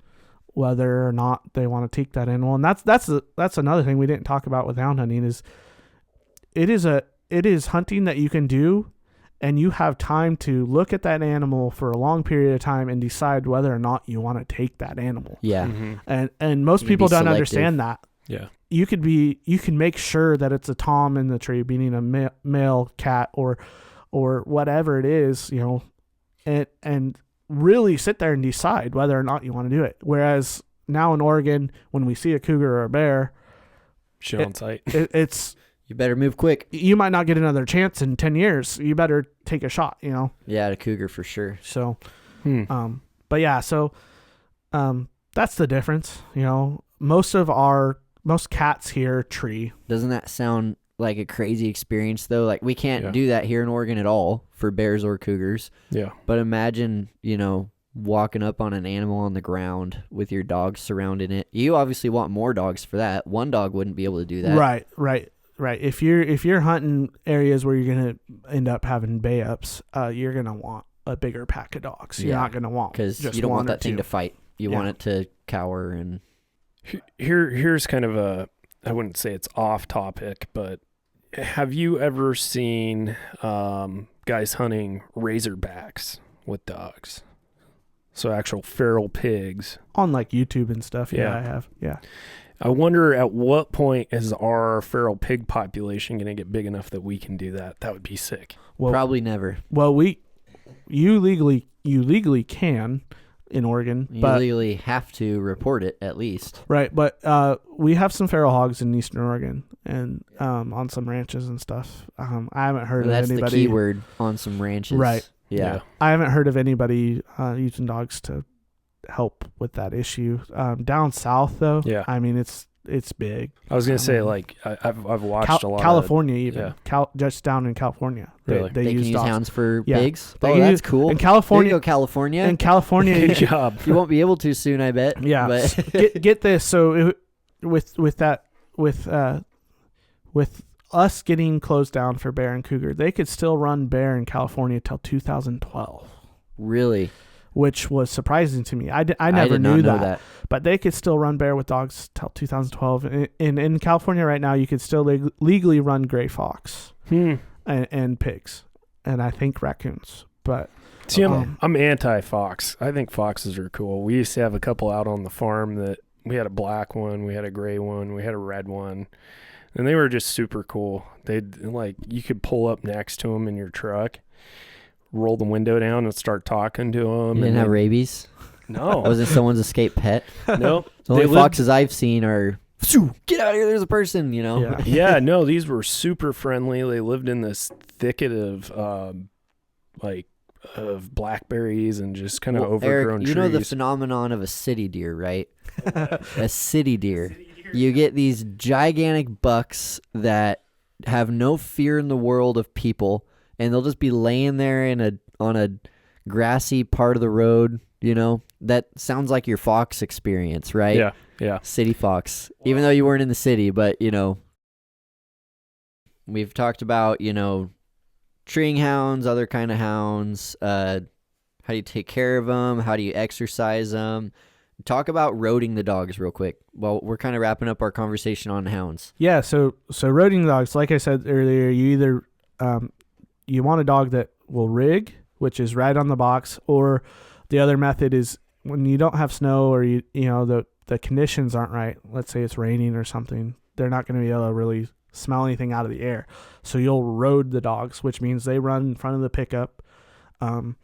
whether or not they want to take that animal. And that's another thing we didn't talk about with hound hunting is it is hunting that you can do, and you have time to look at that animal for a long period of time and decide whether or not you want to take that animal. Yeah. Mm-hmm. And most people don't understand that. Yeah. you can make sure that it's a tom in the tree, meaning a male cat or whatever it is, and really sit there and decide whether or not you want to do it. Whereas now in Oregon, when we see a cougar or a bear, shoot on sight. It's you better move quick. You might not get another chance in 10 years. You better take a shot, Yeah, a cougar for sure. So, but yeah, so that's the difference. Most cats here tree. Doesn't that sound like a crazy experience though? Like we can't do that here in Oregon at all for bears or cougars. Yeah. But imagine, walking up on an animal on the ground with your dogs surrounding it. You obviously want more dogs for that. One dog wouldn't be able to do that. Right. If you're hunting areas where you're gonna end up having bay ups, you're gonna want a bigger pack of dogs. You're not gonna want because you don't want that thing to fight. You want it to cower. And here's kind of I wouldn't say it's off topic, but have you ever seen guys hunting razorbacks with dogs? So actual feral pigs. On like YouTube and stuff. Yeah, I have. Yeah. I wonder at what point is our feral pig population going to get big enough that we can do that? That would be sick. Well, probably never. Well, you legally can in Oregon. You legally have to report it at least. Right, but we have some feral hogs in Eastern Oregon and on some ranches and stuff. I haven't heard of anybody. That's the key word, on some ranches. Right. Yeah. I haven't heard of anybody using dogs to help with that issue. Down south though, I mean it's big. I was gonna say like I've watched a lot California of, even just down in California. Really? They can use dogs. hounds for pigs. That's cool. In California, there you go, California. In California, good job. You won't be able to soon, I bet. Yeah. But get this. So with us getting closed down for bear and cougar, they could still run bear in California till 2012. Really? Which was surprising to me. I never knew that. But they could still run bear with dogs till 2012. And in California right now, you could still legally run gray fox and pigs, and I think raccoons. But see, I'm anti-fox. I think foxes are cool. We used to have a couple out on the farm that we had a black one, we had a gray one, we had a red one, and they were just super cool. They'd you could pull up next to them in your truck, roll the window down and start talking to them. You didn't have rabies? No. Was it someone's escaped pet? Nope. The only foxes I've seen are, get out of here, there's a person, Yeah, no, these were super friendly. They lived in this thicket of blackberries and just kind of overgrown trees. You know the phenomenon of a city deer, right? A city deer. You get these gigantic bucks that have no fear in the world of people, and they'll just be laying there on a grassy part of the road, That sounds like your fox experience, right? Yeah. City fox. Even though you weren't in the city, but, we've talked about, treeing hounds, other kind of hounds, how do you take care of them, how do you exercise them. Talk about roading the dogs real quick. Well, we're kind of wrapping up our conversation on hounds. Yeah, so roading the dogs, like I said earlier, you either you want a dog that will rig, which is right on the box, or the other method is when you don't have snow or the conditions aren't right. Let's say it's raining or something, they're not going to be able to really smell anything out of the air. So you'll road the dogs, which means they run in front of the pickup, and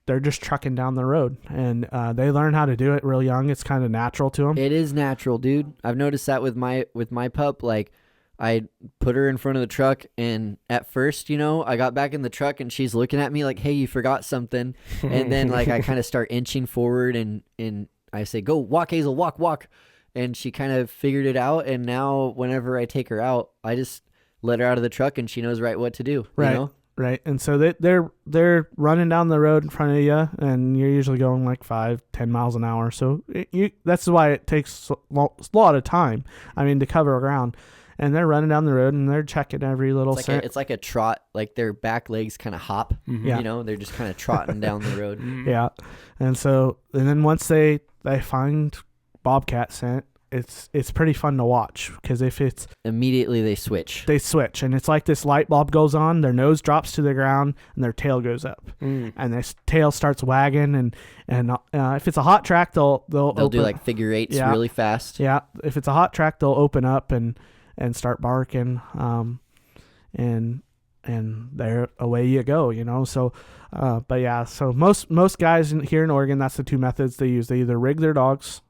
they're just trucking down the road, and they learn how to do it real young. It's kind of natural to them. It is natural, dude. I've noticed that with my pup. Like, I put her in front of the truck, and at first, I got back in the truck, and she's looking at me like, "Hey, you forgot something." And then I kind of start inching forward, and I say, "Go walk, Hazel, walk." And she kind of figured it out, and now whenever I take her out, I just let her out of the truck, and she knows right what to do. Right. Right. And so they're running down the road in front of you, and you're usually going like 5-10 miles an hour. So that's why it takes a lot of time, to cover ground. And they're running down the road, and they're checking every little scent. It's like a trot, like their back legs kind of hop. Mm-hmm. Yeah. They're just kind of trotting down the road. Yeah. And then once they find bobcat scent, it's pretty fun to watch, because if it's Immediately they switch. and it's like this light bulb goes on, their nose drops to the ground and their tail goes up, and their tail starts wagging, and if it's a hot track, they'll do like figure eights really fast. Yeah, if it's a hot track, they'll open up and start barking, and there away you go, you know. So but yeah, so most guys here in Oregon, that's the two methods they use. They either rig their dogs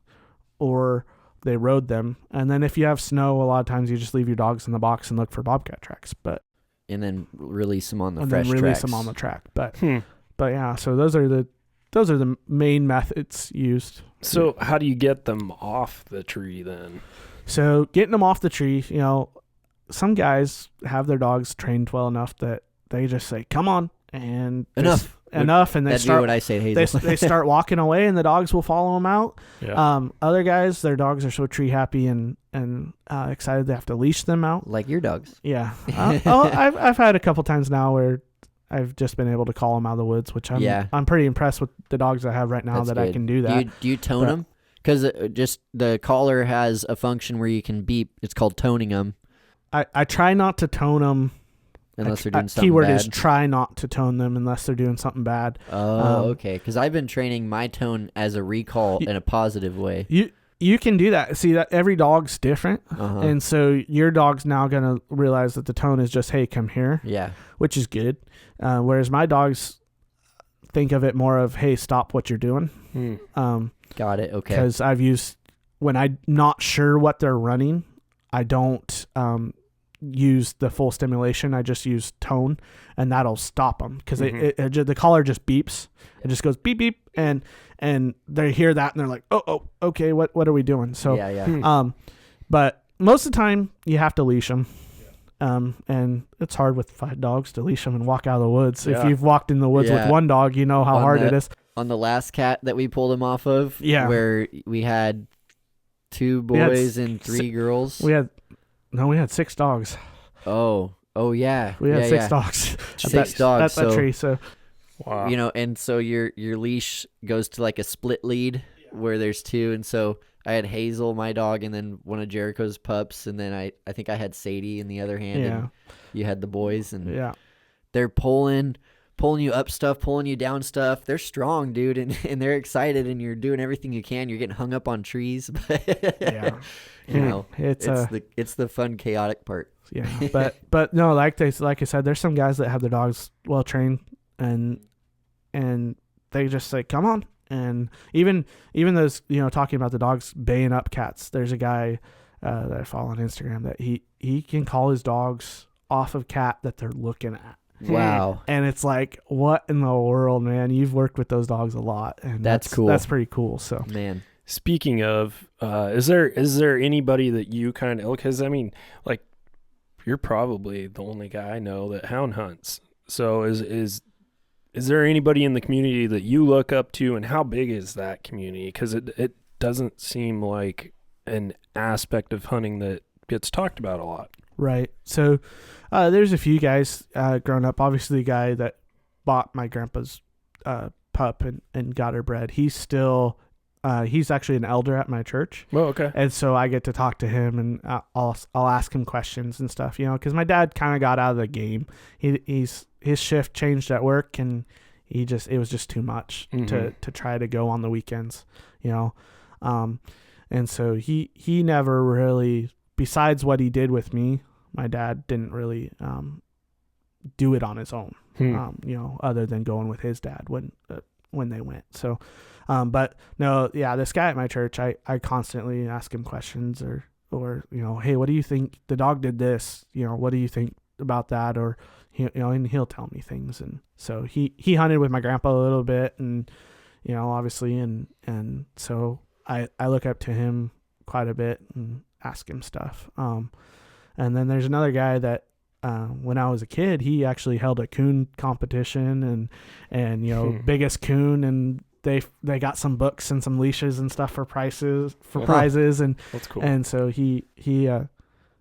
or they road them, and then if you have snow, a lot of times you just leave your dogs in the box and look for bobcat tracks, and then release them on the and fresh then release tracks. them on the track. But yeah, so those are the main methods used. So how do you get them off the tree then? So getting them off the tree, you know, some guys have their dogs trained well enough that they just say, "Come on," and enough, and they That'd start. be what I say, Hazel. They start walking away, and the dogs will follow them out. Yeah. Other guys, their dogs are so tree happy and excited they have to leash them out. Like your dogs. Yeah. I've had a couple times now where I've just been able to call them out of the woods, which I'm pretty impressed with the dogs I have right now. That's I good. can do that. Do you tone them? Because just the collar has a function where you can beep. It's called toning them. I try not to tone them. Unless they're doing something keyword bad. is try not to tone them unless they're doing something bad. Oh, okay. Because I've been training my tone as a recall in a positive way. You can do that. See, that every dog's different, and so your dog's now gonna realize that the tone is just, "Hey, come here." Yeah. Which is good. Whereas my dogs think of it more of, "Hey, stop what you're doing." Got it. Okay. Because I've used, when I'm not sure what they're running, I don't use the full stimulation. I just use tone, and that'll stop them, because the collar just beeps. It just goes beep beep, and they hear that and they're like, oh, okay, what are we doing? So but most of the time you have to leash them. And it's hard with 5 dogs to leash them and walk out of the woods. Yeah. If you've walked in the woods with one dog, you know how hard it is. On the last cat that we pulled him off of, where we had 2 boys and 3 girls. We had 6 dogs. Oh yeah. We had 6 dogs. 6 dogs. That's that tree. So, wow. You know, and so your leash goes to like a split lead where there's 2, and so I had Hazel, my dog, and then one of Jericho's pups, and then I think I had Sadie in the other hand, and you had the boys, and they're pulling you up stuff, pulling you down stuff. They're strong, dude, and they're excited, and you're doing everything you can. You're getting hung up on trees, but you know, it's the fun, chaotic part. Yeah, but no, like I said, there's some guys that have their dogs well trained, and they just say, "Come on." And even those, you know, talking about the dogs baying up cats, there's a guy that I follow on Instagram that he can call his dogs off of cat that they're looking at. Wow. And it's like, what in the world, man? You've worked with those dogs a lot, and that's cool. That's pretty cool. So, man. Speaking of, is there anybody that you kind of, because I mean, like, you're probably the only guy I know that hound hunts. So is there anybody in the community that you look up to, and how big is that community? Because it doesn't seem like an aspect of hunting that gets talked about a lot. Right. So there's a few guys growing up. Obviously, the guy that bought my grandpa's pup and got her bred, he's still he's actually an elder at my church. Oh, okay. And so I get to talk to him, and I'll ask him questions and stuff, you know, because my dad kind of got out of the game. His shift changed at work, and it was just too much to try to go on the weekends, you know. And so he never really, besides what he did with me, my dad didn't really do it on his own, you know, other than going with his dad when they went. So, but no, yeah, this guy at my church, I constantly ask him questions or, you know, hey, what do you think? The dog did this, you know, what do you think about that? Or, you know, and he'll tell me things. And so he hunted with my grandpa a little bit, and, you know, obviously, and so I look up to him quite a bit and ask him stuff. And then there's another guy that, when I was a kid, he actually held a coon competition and, you know, biggest coon, and they got some books and some leashes and stuff for prizes. And that's cool. And so he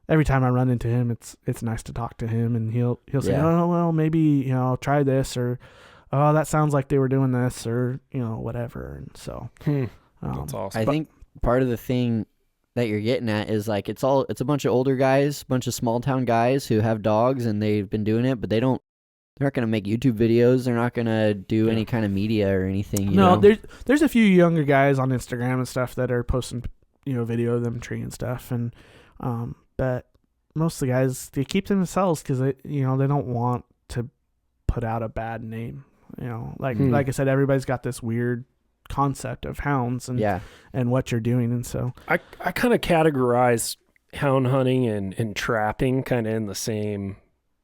every time I run into him, it's nice to talk to him, and he'll say, oh, well, maybe, you know, I'll try this, or, oh, that sounds like they were doing this, or, you know, whatever. And so that's awesome. I think part of the thing that you're getting at is like it's a bunch of older guys, bunch of small town guys who have dogs and they've been doing it, but they're not going to make YouTube videos. They're not going to do any kind of media or anything. You know? There's a few younger guys on Instagram and stuff that are posting, video of them treeing stuff, and but most of the guys, they keep to themselves because they don't want to put out a bad name. Like I said, everybody's got this weird concept of hounds and what you're doing, and so I kind of categorize hound hunting and trapping kind of in the same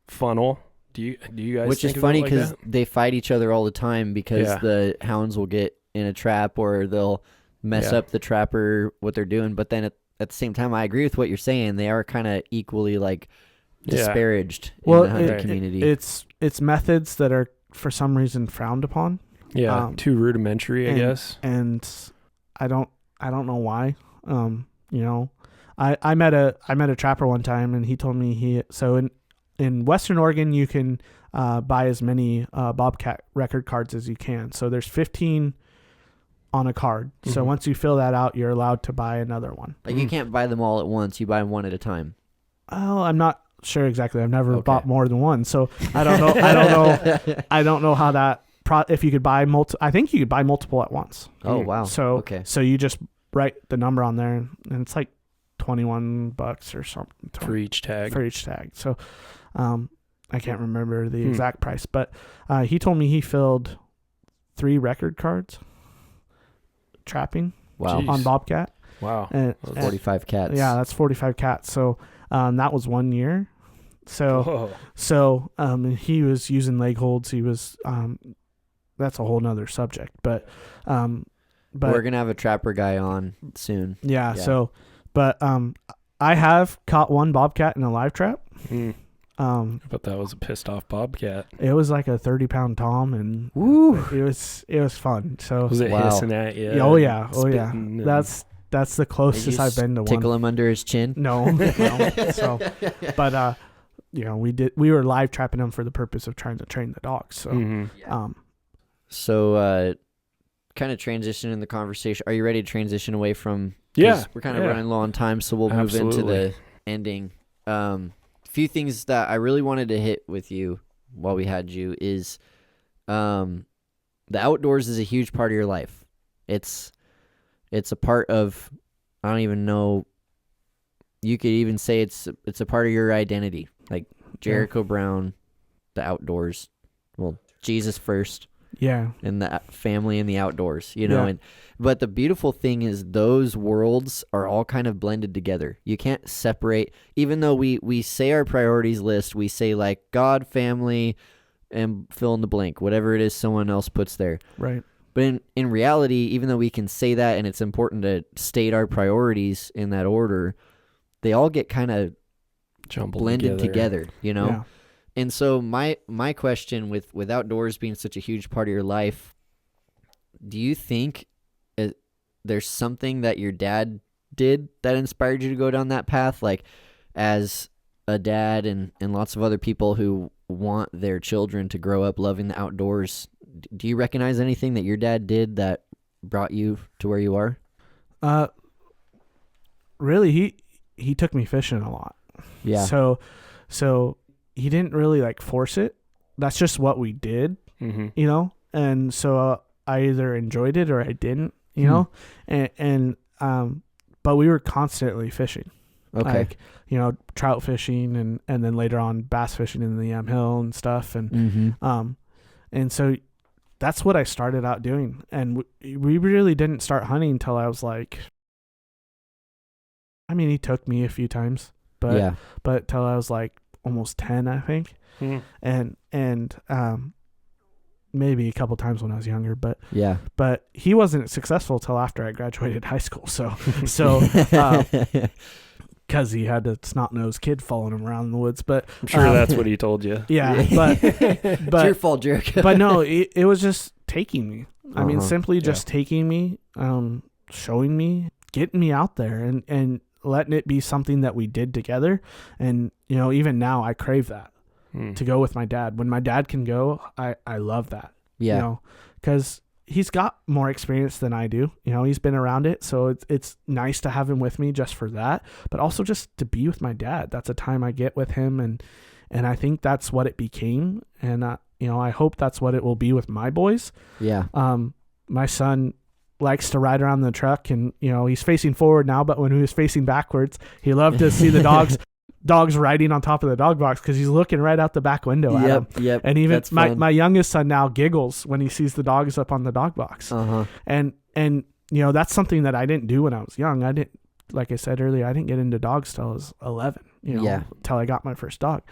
funnel. Do you guys? Which is funny because they fight each other all the time because the hounds will get in a trap or they'll mess up the trapper what they're doing, but then at the same time, I agree with what you're saying. They are kind of equally like disparaged in the hunting community. It's methods that are for some reason frowned upon. Yeah, too rudimentary, I guess. And I don't know why. I met a trapper one time, and he told me in Western Oregon you can buy as many bobcat record cards as you can. So there's 15 on a card. Mm-hmm. So once you fill that out, you're allowed to buy another one. Like you can't buy them all at once. You buy them one at a time. Oh, I'm not sure exactly. I've never bought more than one, so I don't know. I don't know how that. If you could buy I think you could buy multiple at once. Oh wow. So you just write the number on there, and it's like $21 or something for each tag. So, I can't remember the exact price, but he told me he filled 3 record cards trapping. Wow. On bobcat. Wow. And 45 cats. Yeah, that's 45 cats. So that was 1 year. So he was using leg holds. He was that's a whole nother subject. But we're gonna have a trapper guy on soon. Yeah. So, but I have caught one bobcat in a live trap. But that was a pissed off bobcat. It was like a 30-pound tom, and it was fun. So was it hissing at you? Oh yeah. That's the closest I've been to one. Tickle him under his chin? No. So, but we were live trapping them for the purpose of trying to train the dogs. So, So, kind of transitioning the conversation. Are you ready to transition away from? Yeah, we're kind of running low on time, so we'll move into the ending. Few things that I really wanted to hit with you while we had you is, the outdoors is a huge part of your life. It's a part of, I don't even know. You could even say it's a part of your identity, like Jericho Brown, the outdoors. Well, Jesus first. Yeah. And the family and the outdoors, but the beautiful thing is those worlds are all kind of blended together. You can't separate, even though we say our priorities list, we say like God, family, and fill in the blank, whatever it is someone else puts there. Right. But in reality, even though we can say that and it's important to state our priorities in that order, they all get kind of blended together, Yeah. And so my question with outdoors being such a huge part of your life, do you think there's something that your dad did that inspired you to go down that path? Like as a dad and lots of other people who want their children to grow up loving the outdoors, do you recognize anything that your dad did that brought you to where you are? Really, he took me fishing a lot. Yeah. So he didn't really like force it. That's just what we did, and so I either enjoyed it or I didn't, and but we were constantly fishing. Okay. Like, trout fishing and then later on bass fishing in the Hill and stuff. And, and so that's what I started out doing. And we really didn't start hunting until I was like, he took me a few times, but till I was like almost 10, I think. And maybe a couple times when I was younger, but he wasn't successful till after I graduated high school. So, because he had a snot-nosed kid following him around in the woods. But I'm sure that's what he told you. Yeah, but it's your fault, Jericho. But no, it was just taking me. Simply just taking me, showing me, getting me out there, and letting it be something that we did together. And even now, I crave that to go with my dad. When my dad can go, I love that. Yeah, because he's got more experience than I do. You know, he's been around it, so it's nice to have him with me just for that, but also just to be with my dad. That's a time I get with him, and I think that's what it became, and you know, I hope that's what it will be with my boys. Yeah. My son likes to ride around the truck, and you know, he's facing forward now, but when he was facing backwards, he loved to see the dogs riding on top of the dog box, because he's looking right out the back window at him. Yep. And even my youngest son now giggles when he sees the dogs up on the dog box. And you know, that's something that I didn't do when I was young. I didn't, like I said earlier, I didn't get into dogs till I was 11, you know, till I got my first dog.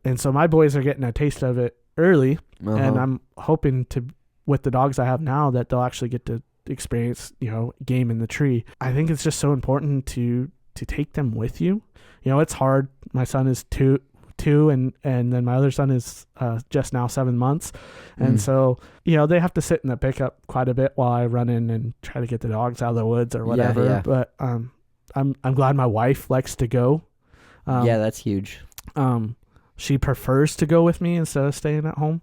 And so my boys are getting a taste of it early, and I'm hoping to, with the dogs I have now, that they'll actually get to experience, you know, game in the tree. I think it's just so important to take them with you. You know, it's hard. My son is two, and then my other son is just now 7 months, and so, you know, they have to sit in the pickup quite a bit while I run in and try to get the dogs out of the woods or whatever. Yeah. But I'm glad my wife likes to go. Yeah, that's huge. She prefers to go with me instead of staying at home.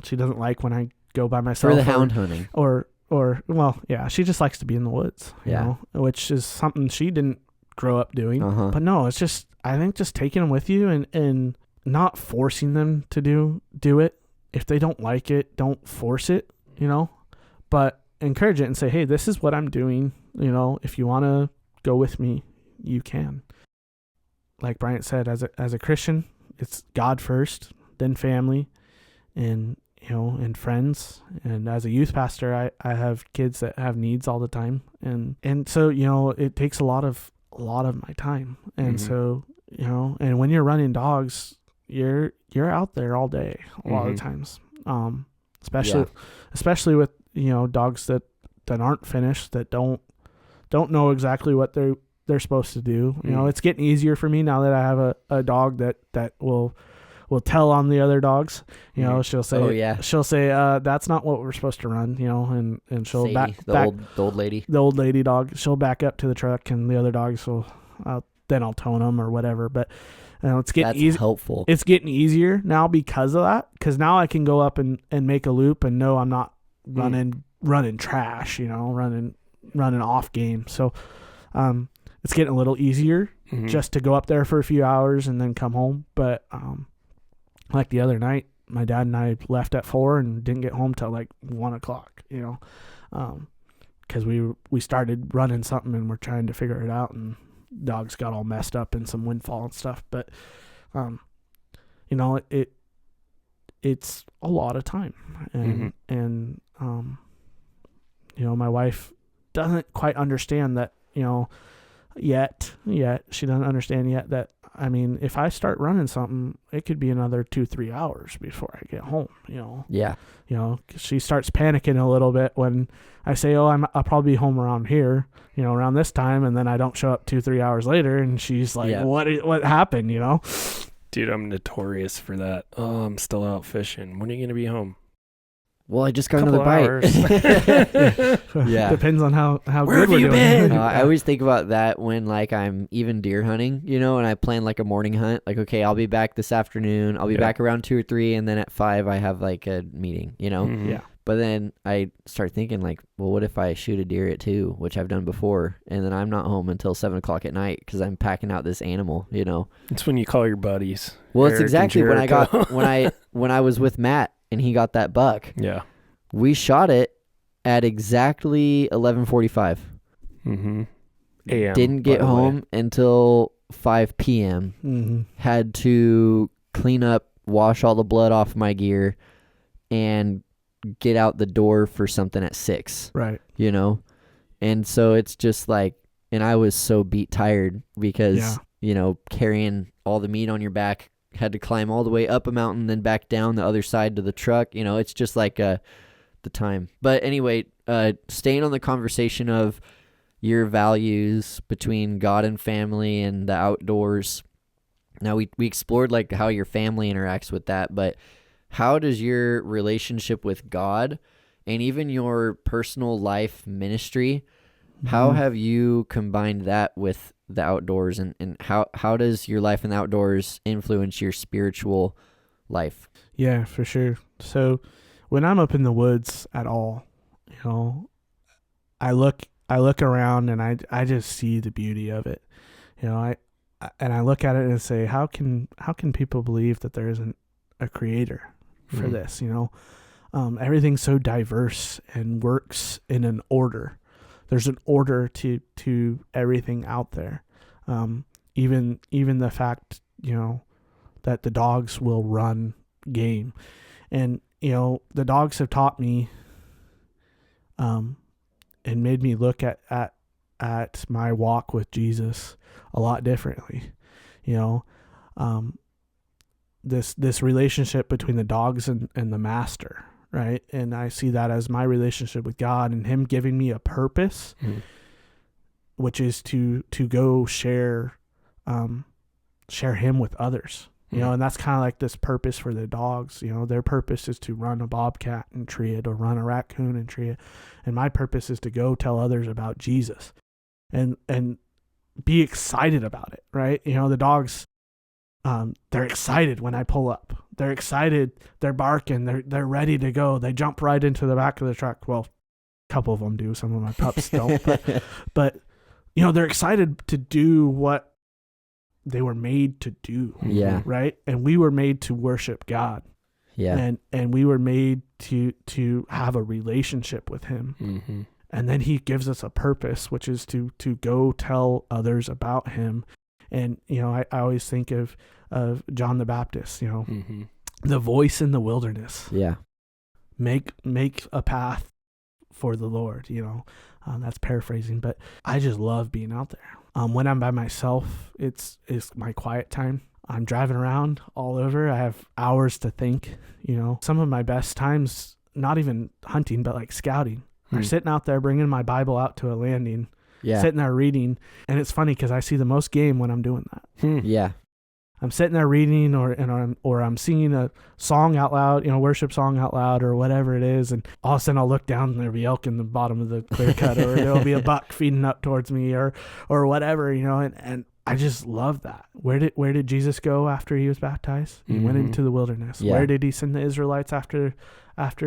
She doesn't like when I go by myself for the hound hunting, or well, yeah, she just likes to be in the woods. You know, which is something she didn't grow up doing. But no, it's just, I think just taking them with you and not forcing them to do it. If they don't like it, don't force it, you know, but encourage it and say, hey, this is what I'm doing. You know, if you want to go with me, you can. Like Bryant said, as a Christian, it's God first, then family, and, you know, and friends. And as a youth pastor, I have kids that have needs all the time. And so, you know, it takes a lot of my time. And so, you know, and when you're running dogs, you're out there all day a lot of times. Especially with, you know, dogs that aren't finished, that don't know exactly what they're supposed to do. You know, it's getting easier for me now that I have a dog that will tell on the other dogs. You know, she'll say, that's not what we're supposed to run, you know, and she'll Sadie, the old lady dog, she'll back up to the truck, and the other dogs will, then I'll tone them or whatever. But, you know, it's getting easier. Helpful. It's getting easier now because of that, because now I can go up and make a loop and know I'm not running trash, you know, running off game. So, it's getting a little easier just to go up there for a few hours and then come home. But, like the other night, my dad and I left at 4 and didn't get home till like 1 o'clock, you know, because we started running something and we're trying to figure it out, and dogs got all messed up in some windfall and stuff. But, you know, it's a lot of time, and you know, my wife doesn't quite understand that, you know, yet she doesn't understand yet that, I mean, if I start running something, it could be another 2-3 hours before I get home, you know? Yeah. You know, 'cause she starts panicking a little bit when I say, oh, I'll probably be home around here, you know, around this time. And then I don't show up 2-3 hours later. And she's like, what happened, you know? Dude, I'm notorious for that. Oh, I'm still out fishing. When are you going to be home? Well, I just got another bite. Yeah. Depends on how Where good we're doing. Been? I always think about that when, like, I'm even deer hunting, you know, and I plan like a morning hunt. Like, okay, I'll be back this afternoon. I'll be back around 2 or 3, and then at 5 I have like a meeting, you know? Yeah. But then I start thinking, like, well, what if I shoot a deer at 2, which I've done before, and then I'm not home until 7 o'clock at night because I'm packing out this animal, you know? It's when you call your buddies. Well, it's exactly when I got when I was with Matt and he got that buck. Yeah. We shot it at exactly 11:45. AM. Didn't get home until 5 p.m. Had to clean up, wash all the blood off my gear, and get out the door for something at 6. Right. You know? And so it's just like, and I was so tired because, you know, carrying all the meat on your back, had to climb all the way up a mountain, then back down the other side to the truck. You know, it's just like the time. But anyway, staying on the conversation of your values between God and family and the outdoors. Now we explored like how your family interacts with that, but how does your relationship with God and even your personal life ministry, how have you combined that with the outdoors, and how does your life in the outdoors influence your spiritual life? Yeah, for sure. So when I'm up in the woods at all, You know, I look around and I just see the beauty of it. You know, I look at it and say, how can people believe that there isn't a creator for this? You know, everything's so diverse and works in an order. There's an order to everything out there. Even the fact, you know, that the dogs will run game, and you know, the dogs have taught me, and made me look at my walk with Jesus a lot differently. You know, this relationship between the dogs and the master, right? And I see that as my relationship with God and him giving me a purpose, which is to go share him with others. You know, and that's kind of like this purpose for the dogs. You know, their purpose is to run a bobcat and tree it, or run a raccoon and tree it. And my purpose is to go tell others about Jesus and be excited about it, right? You know, the dogs, they're excited when I pull up. They're excited. They're barking. They're ready to go. They jump right into the back of the truck. Well, a couple of them do. Some of my pups don't. But, you know, they're excited to do what they were made to do. Yeah. Right. And we were made to worship God. Yeah. And we were made to have a relationship with him. Mm-hmm. And then he gives us a purpose, which is to go tell others about him. And, you know, I always think of John the Baptist, you know, the voice in the wilderness. Yeah. Make a path for the Lord, you know. That's paraphrasing, but I just love being out there. When I'm by myself, it's my quiet time. I'm driving around all over. I have hours to think, you know. Some of my best times, not even hunting, but like scouting. Or sitting out there, bringing my Bible out to a landing, sitting there reading. And it's funny because I see the most game when I'm doing that. Yeah. I'm sitting there reading, or I'm singing a song out loud, you know, worship song out loud, or whatever it is, and all of a sudden I'll look down and there'll be elk in the bottom of the clear cut, or there'll be a buck feeding up towards me, or whatever, you know, and I just love that. Where did Jesus go after he was baptized? He went into the wilderness. Yeah. Where did he send the Israelites after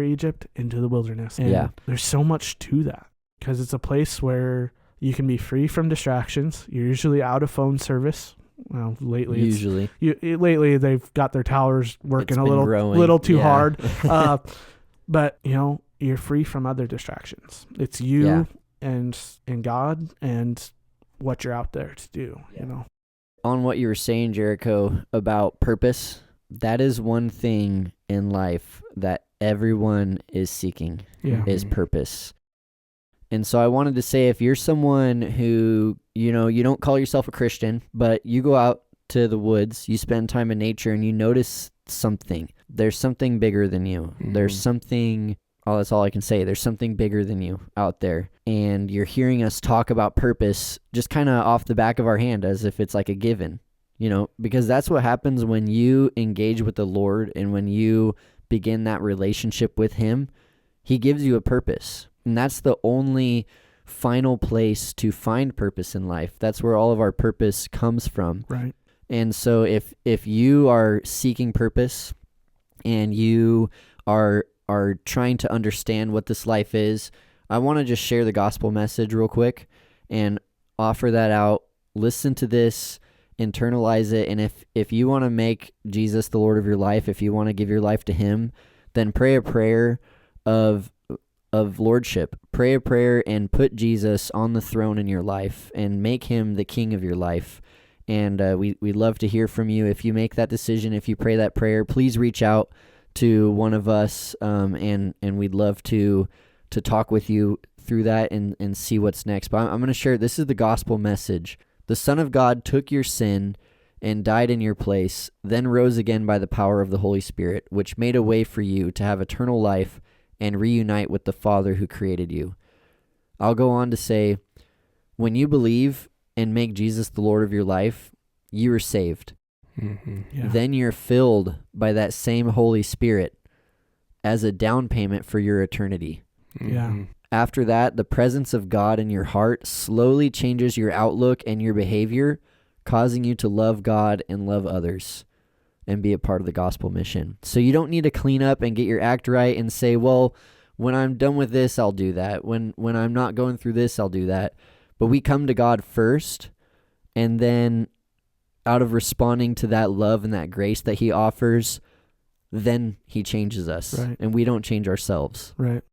Egypt? Into the wilderness. And there's so much to that, because it's a place where you can be free from distractions. You're usually out of phone service. Well, lately, lately they've got their towers working a little too hard. But you know, you're free from other distractions. It's you and God and what you're out there to do. You know. On what you were saying, Jericho, about purpose, that is one thing in life that everyone is seeking, is purpose. And so I wanted to say, if you're someone who, you know, you don't call yourself a Christian, but you go out to the woods, you spend time in nature, and you notice something. There's something bigger than you. There's something, that's all I can say. There's something bigger than you out there. And you're hearing us talk about purpose just kind of off the back of our hand, as if it's like a given, you know, because that's what happens when you engage with the Lord, and when you begin that relationship with him, he gives you a purpose. And that's the only final place to find purpose in life. That's where all of our purpose comes from. Right. And so if you are seeking purpose, and you are trying to understand what this life is, I want to just share the gospel message real quick and offer that out. Listen to this, internalize it, and if you want to make Jesus the Lord of your life, if you want to give your life to him, then pray a prayer of lordship. Pray a prayer and put Jesus on the throne in your life and make him the king of your life. And we'd love to hear from you. If you make that decision, if you pray that prayer, please reach out to one of us, and we'd love to talk with you through that and see what's next. But I'm going to share, this is the gospel message. The Son of God took your sin and died in your place, then rose again by the power of the Holy Spirit, which made a way for you to have eternal life and reunite with the Father who created you. I'll go on to say, when you believe and make Jesus the Lord of your life, you are saved. Then you're filled by that same Holy Spirit as a down payment for your eternity. After that, the presence of God in your heart slowly changes your outlook and your behavior, causing you to love God and love others and be a part of the gospel mission. So you don't need to clean up and get your act right and say, well, when I'm done with this, I'll do that. When I'm not going through this, I'll do that. But we come to God first, and then out of responding to that love and that grace that he offers, then he changes us, Right. and we don't change ourselves. Right.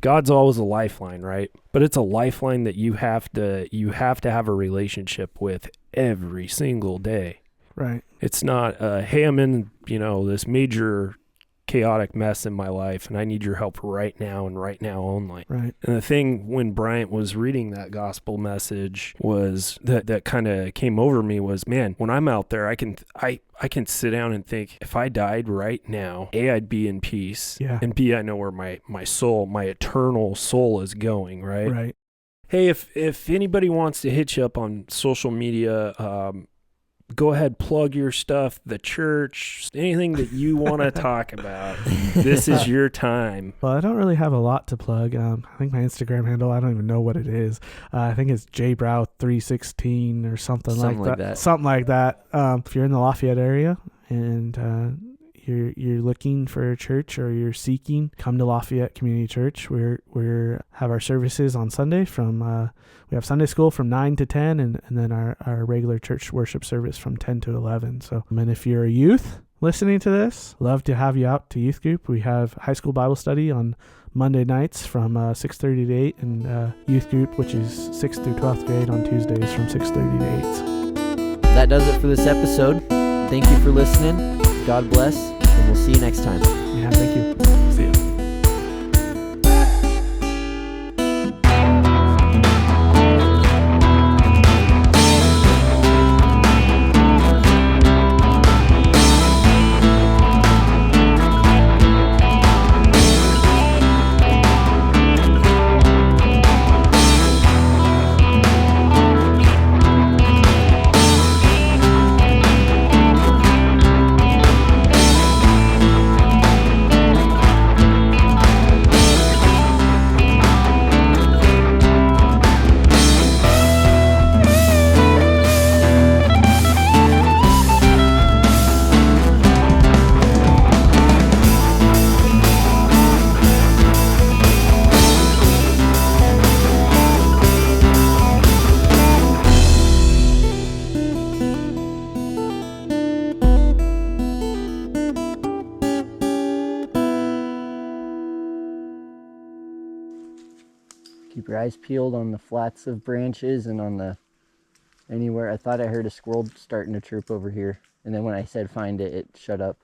God's always a lifeline, right? But it's a lifeline that you have to have a relationship with every single day. Right. It's not, hey, I'm in, this major chaotic mess in my life, and I need your help right now and right now only. Right. And the thing when Bryant was reading that gospel message was that kind of came over me was, man, when I'm out there, I can sit down and think, if I died right now, A, I'd be in peace, and B, I know where my soul, my eternal soul is going, right? Right. Hey, if anybody wants to hit you up on social media, go ahead, plug your stuff, the church, anything that you want to talk about. This is your time. Well, I don't really have a lot to plug. I think my Instagram handle, I don't even know what it is. I think it's jbrow316 or something like that. Something like that. If you're in the Lafayette area and you're looking for a church or you're seeking, come to Lafayette Community Church. We have our services on Sunday we have Sunday school from 9 to 10 and then our regular church worship service from 10 to 11. So, and if you're a youth listening to this, love to have you out to youth group. We have high school Bible study on Monday nights from 6:30 to 8 and youth group, which is 6th through 12th grade, on Tuesdays from 6:30 to 8. That does it for this episode. Thank you for listening. God bless, and we'll see you next time. Yeah, thank you. See you. Keep your eyes peeled on the flats of branches and on anywhere. I thought I heard a squirrel starting to chirp over here. And then when I said find it, it shut up.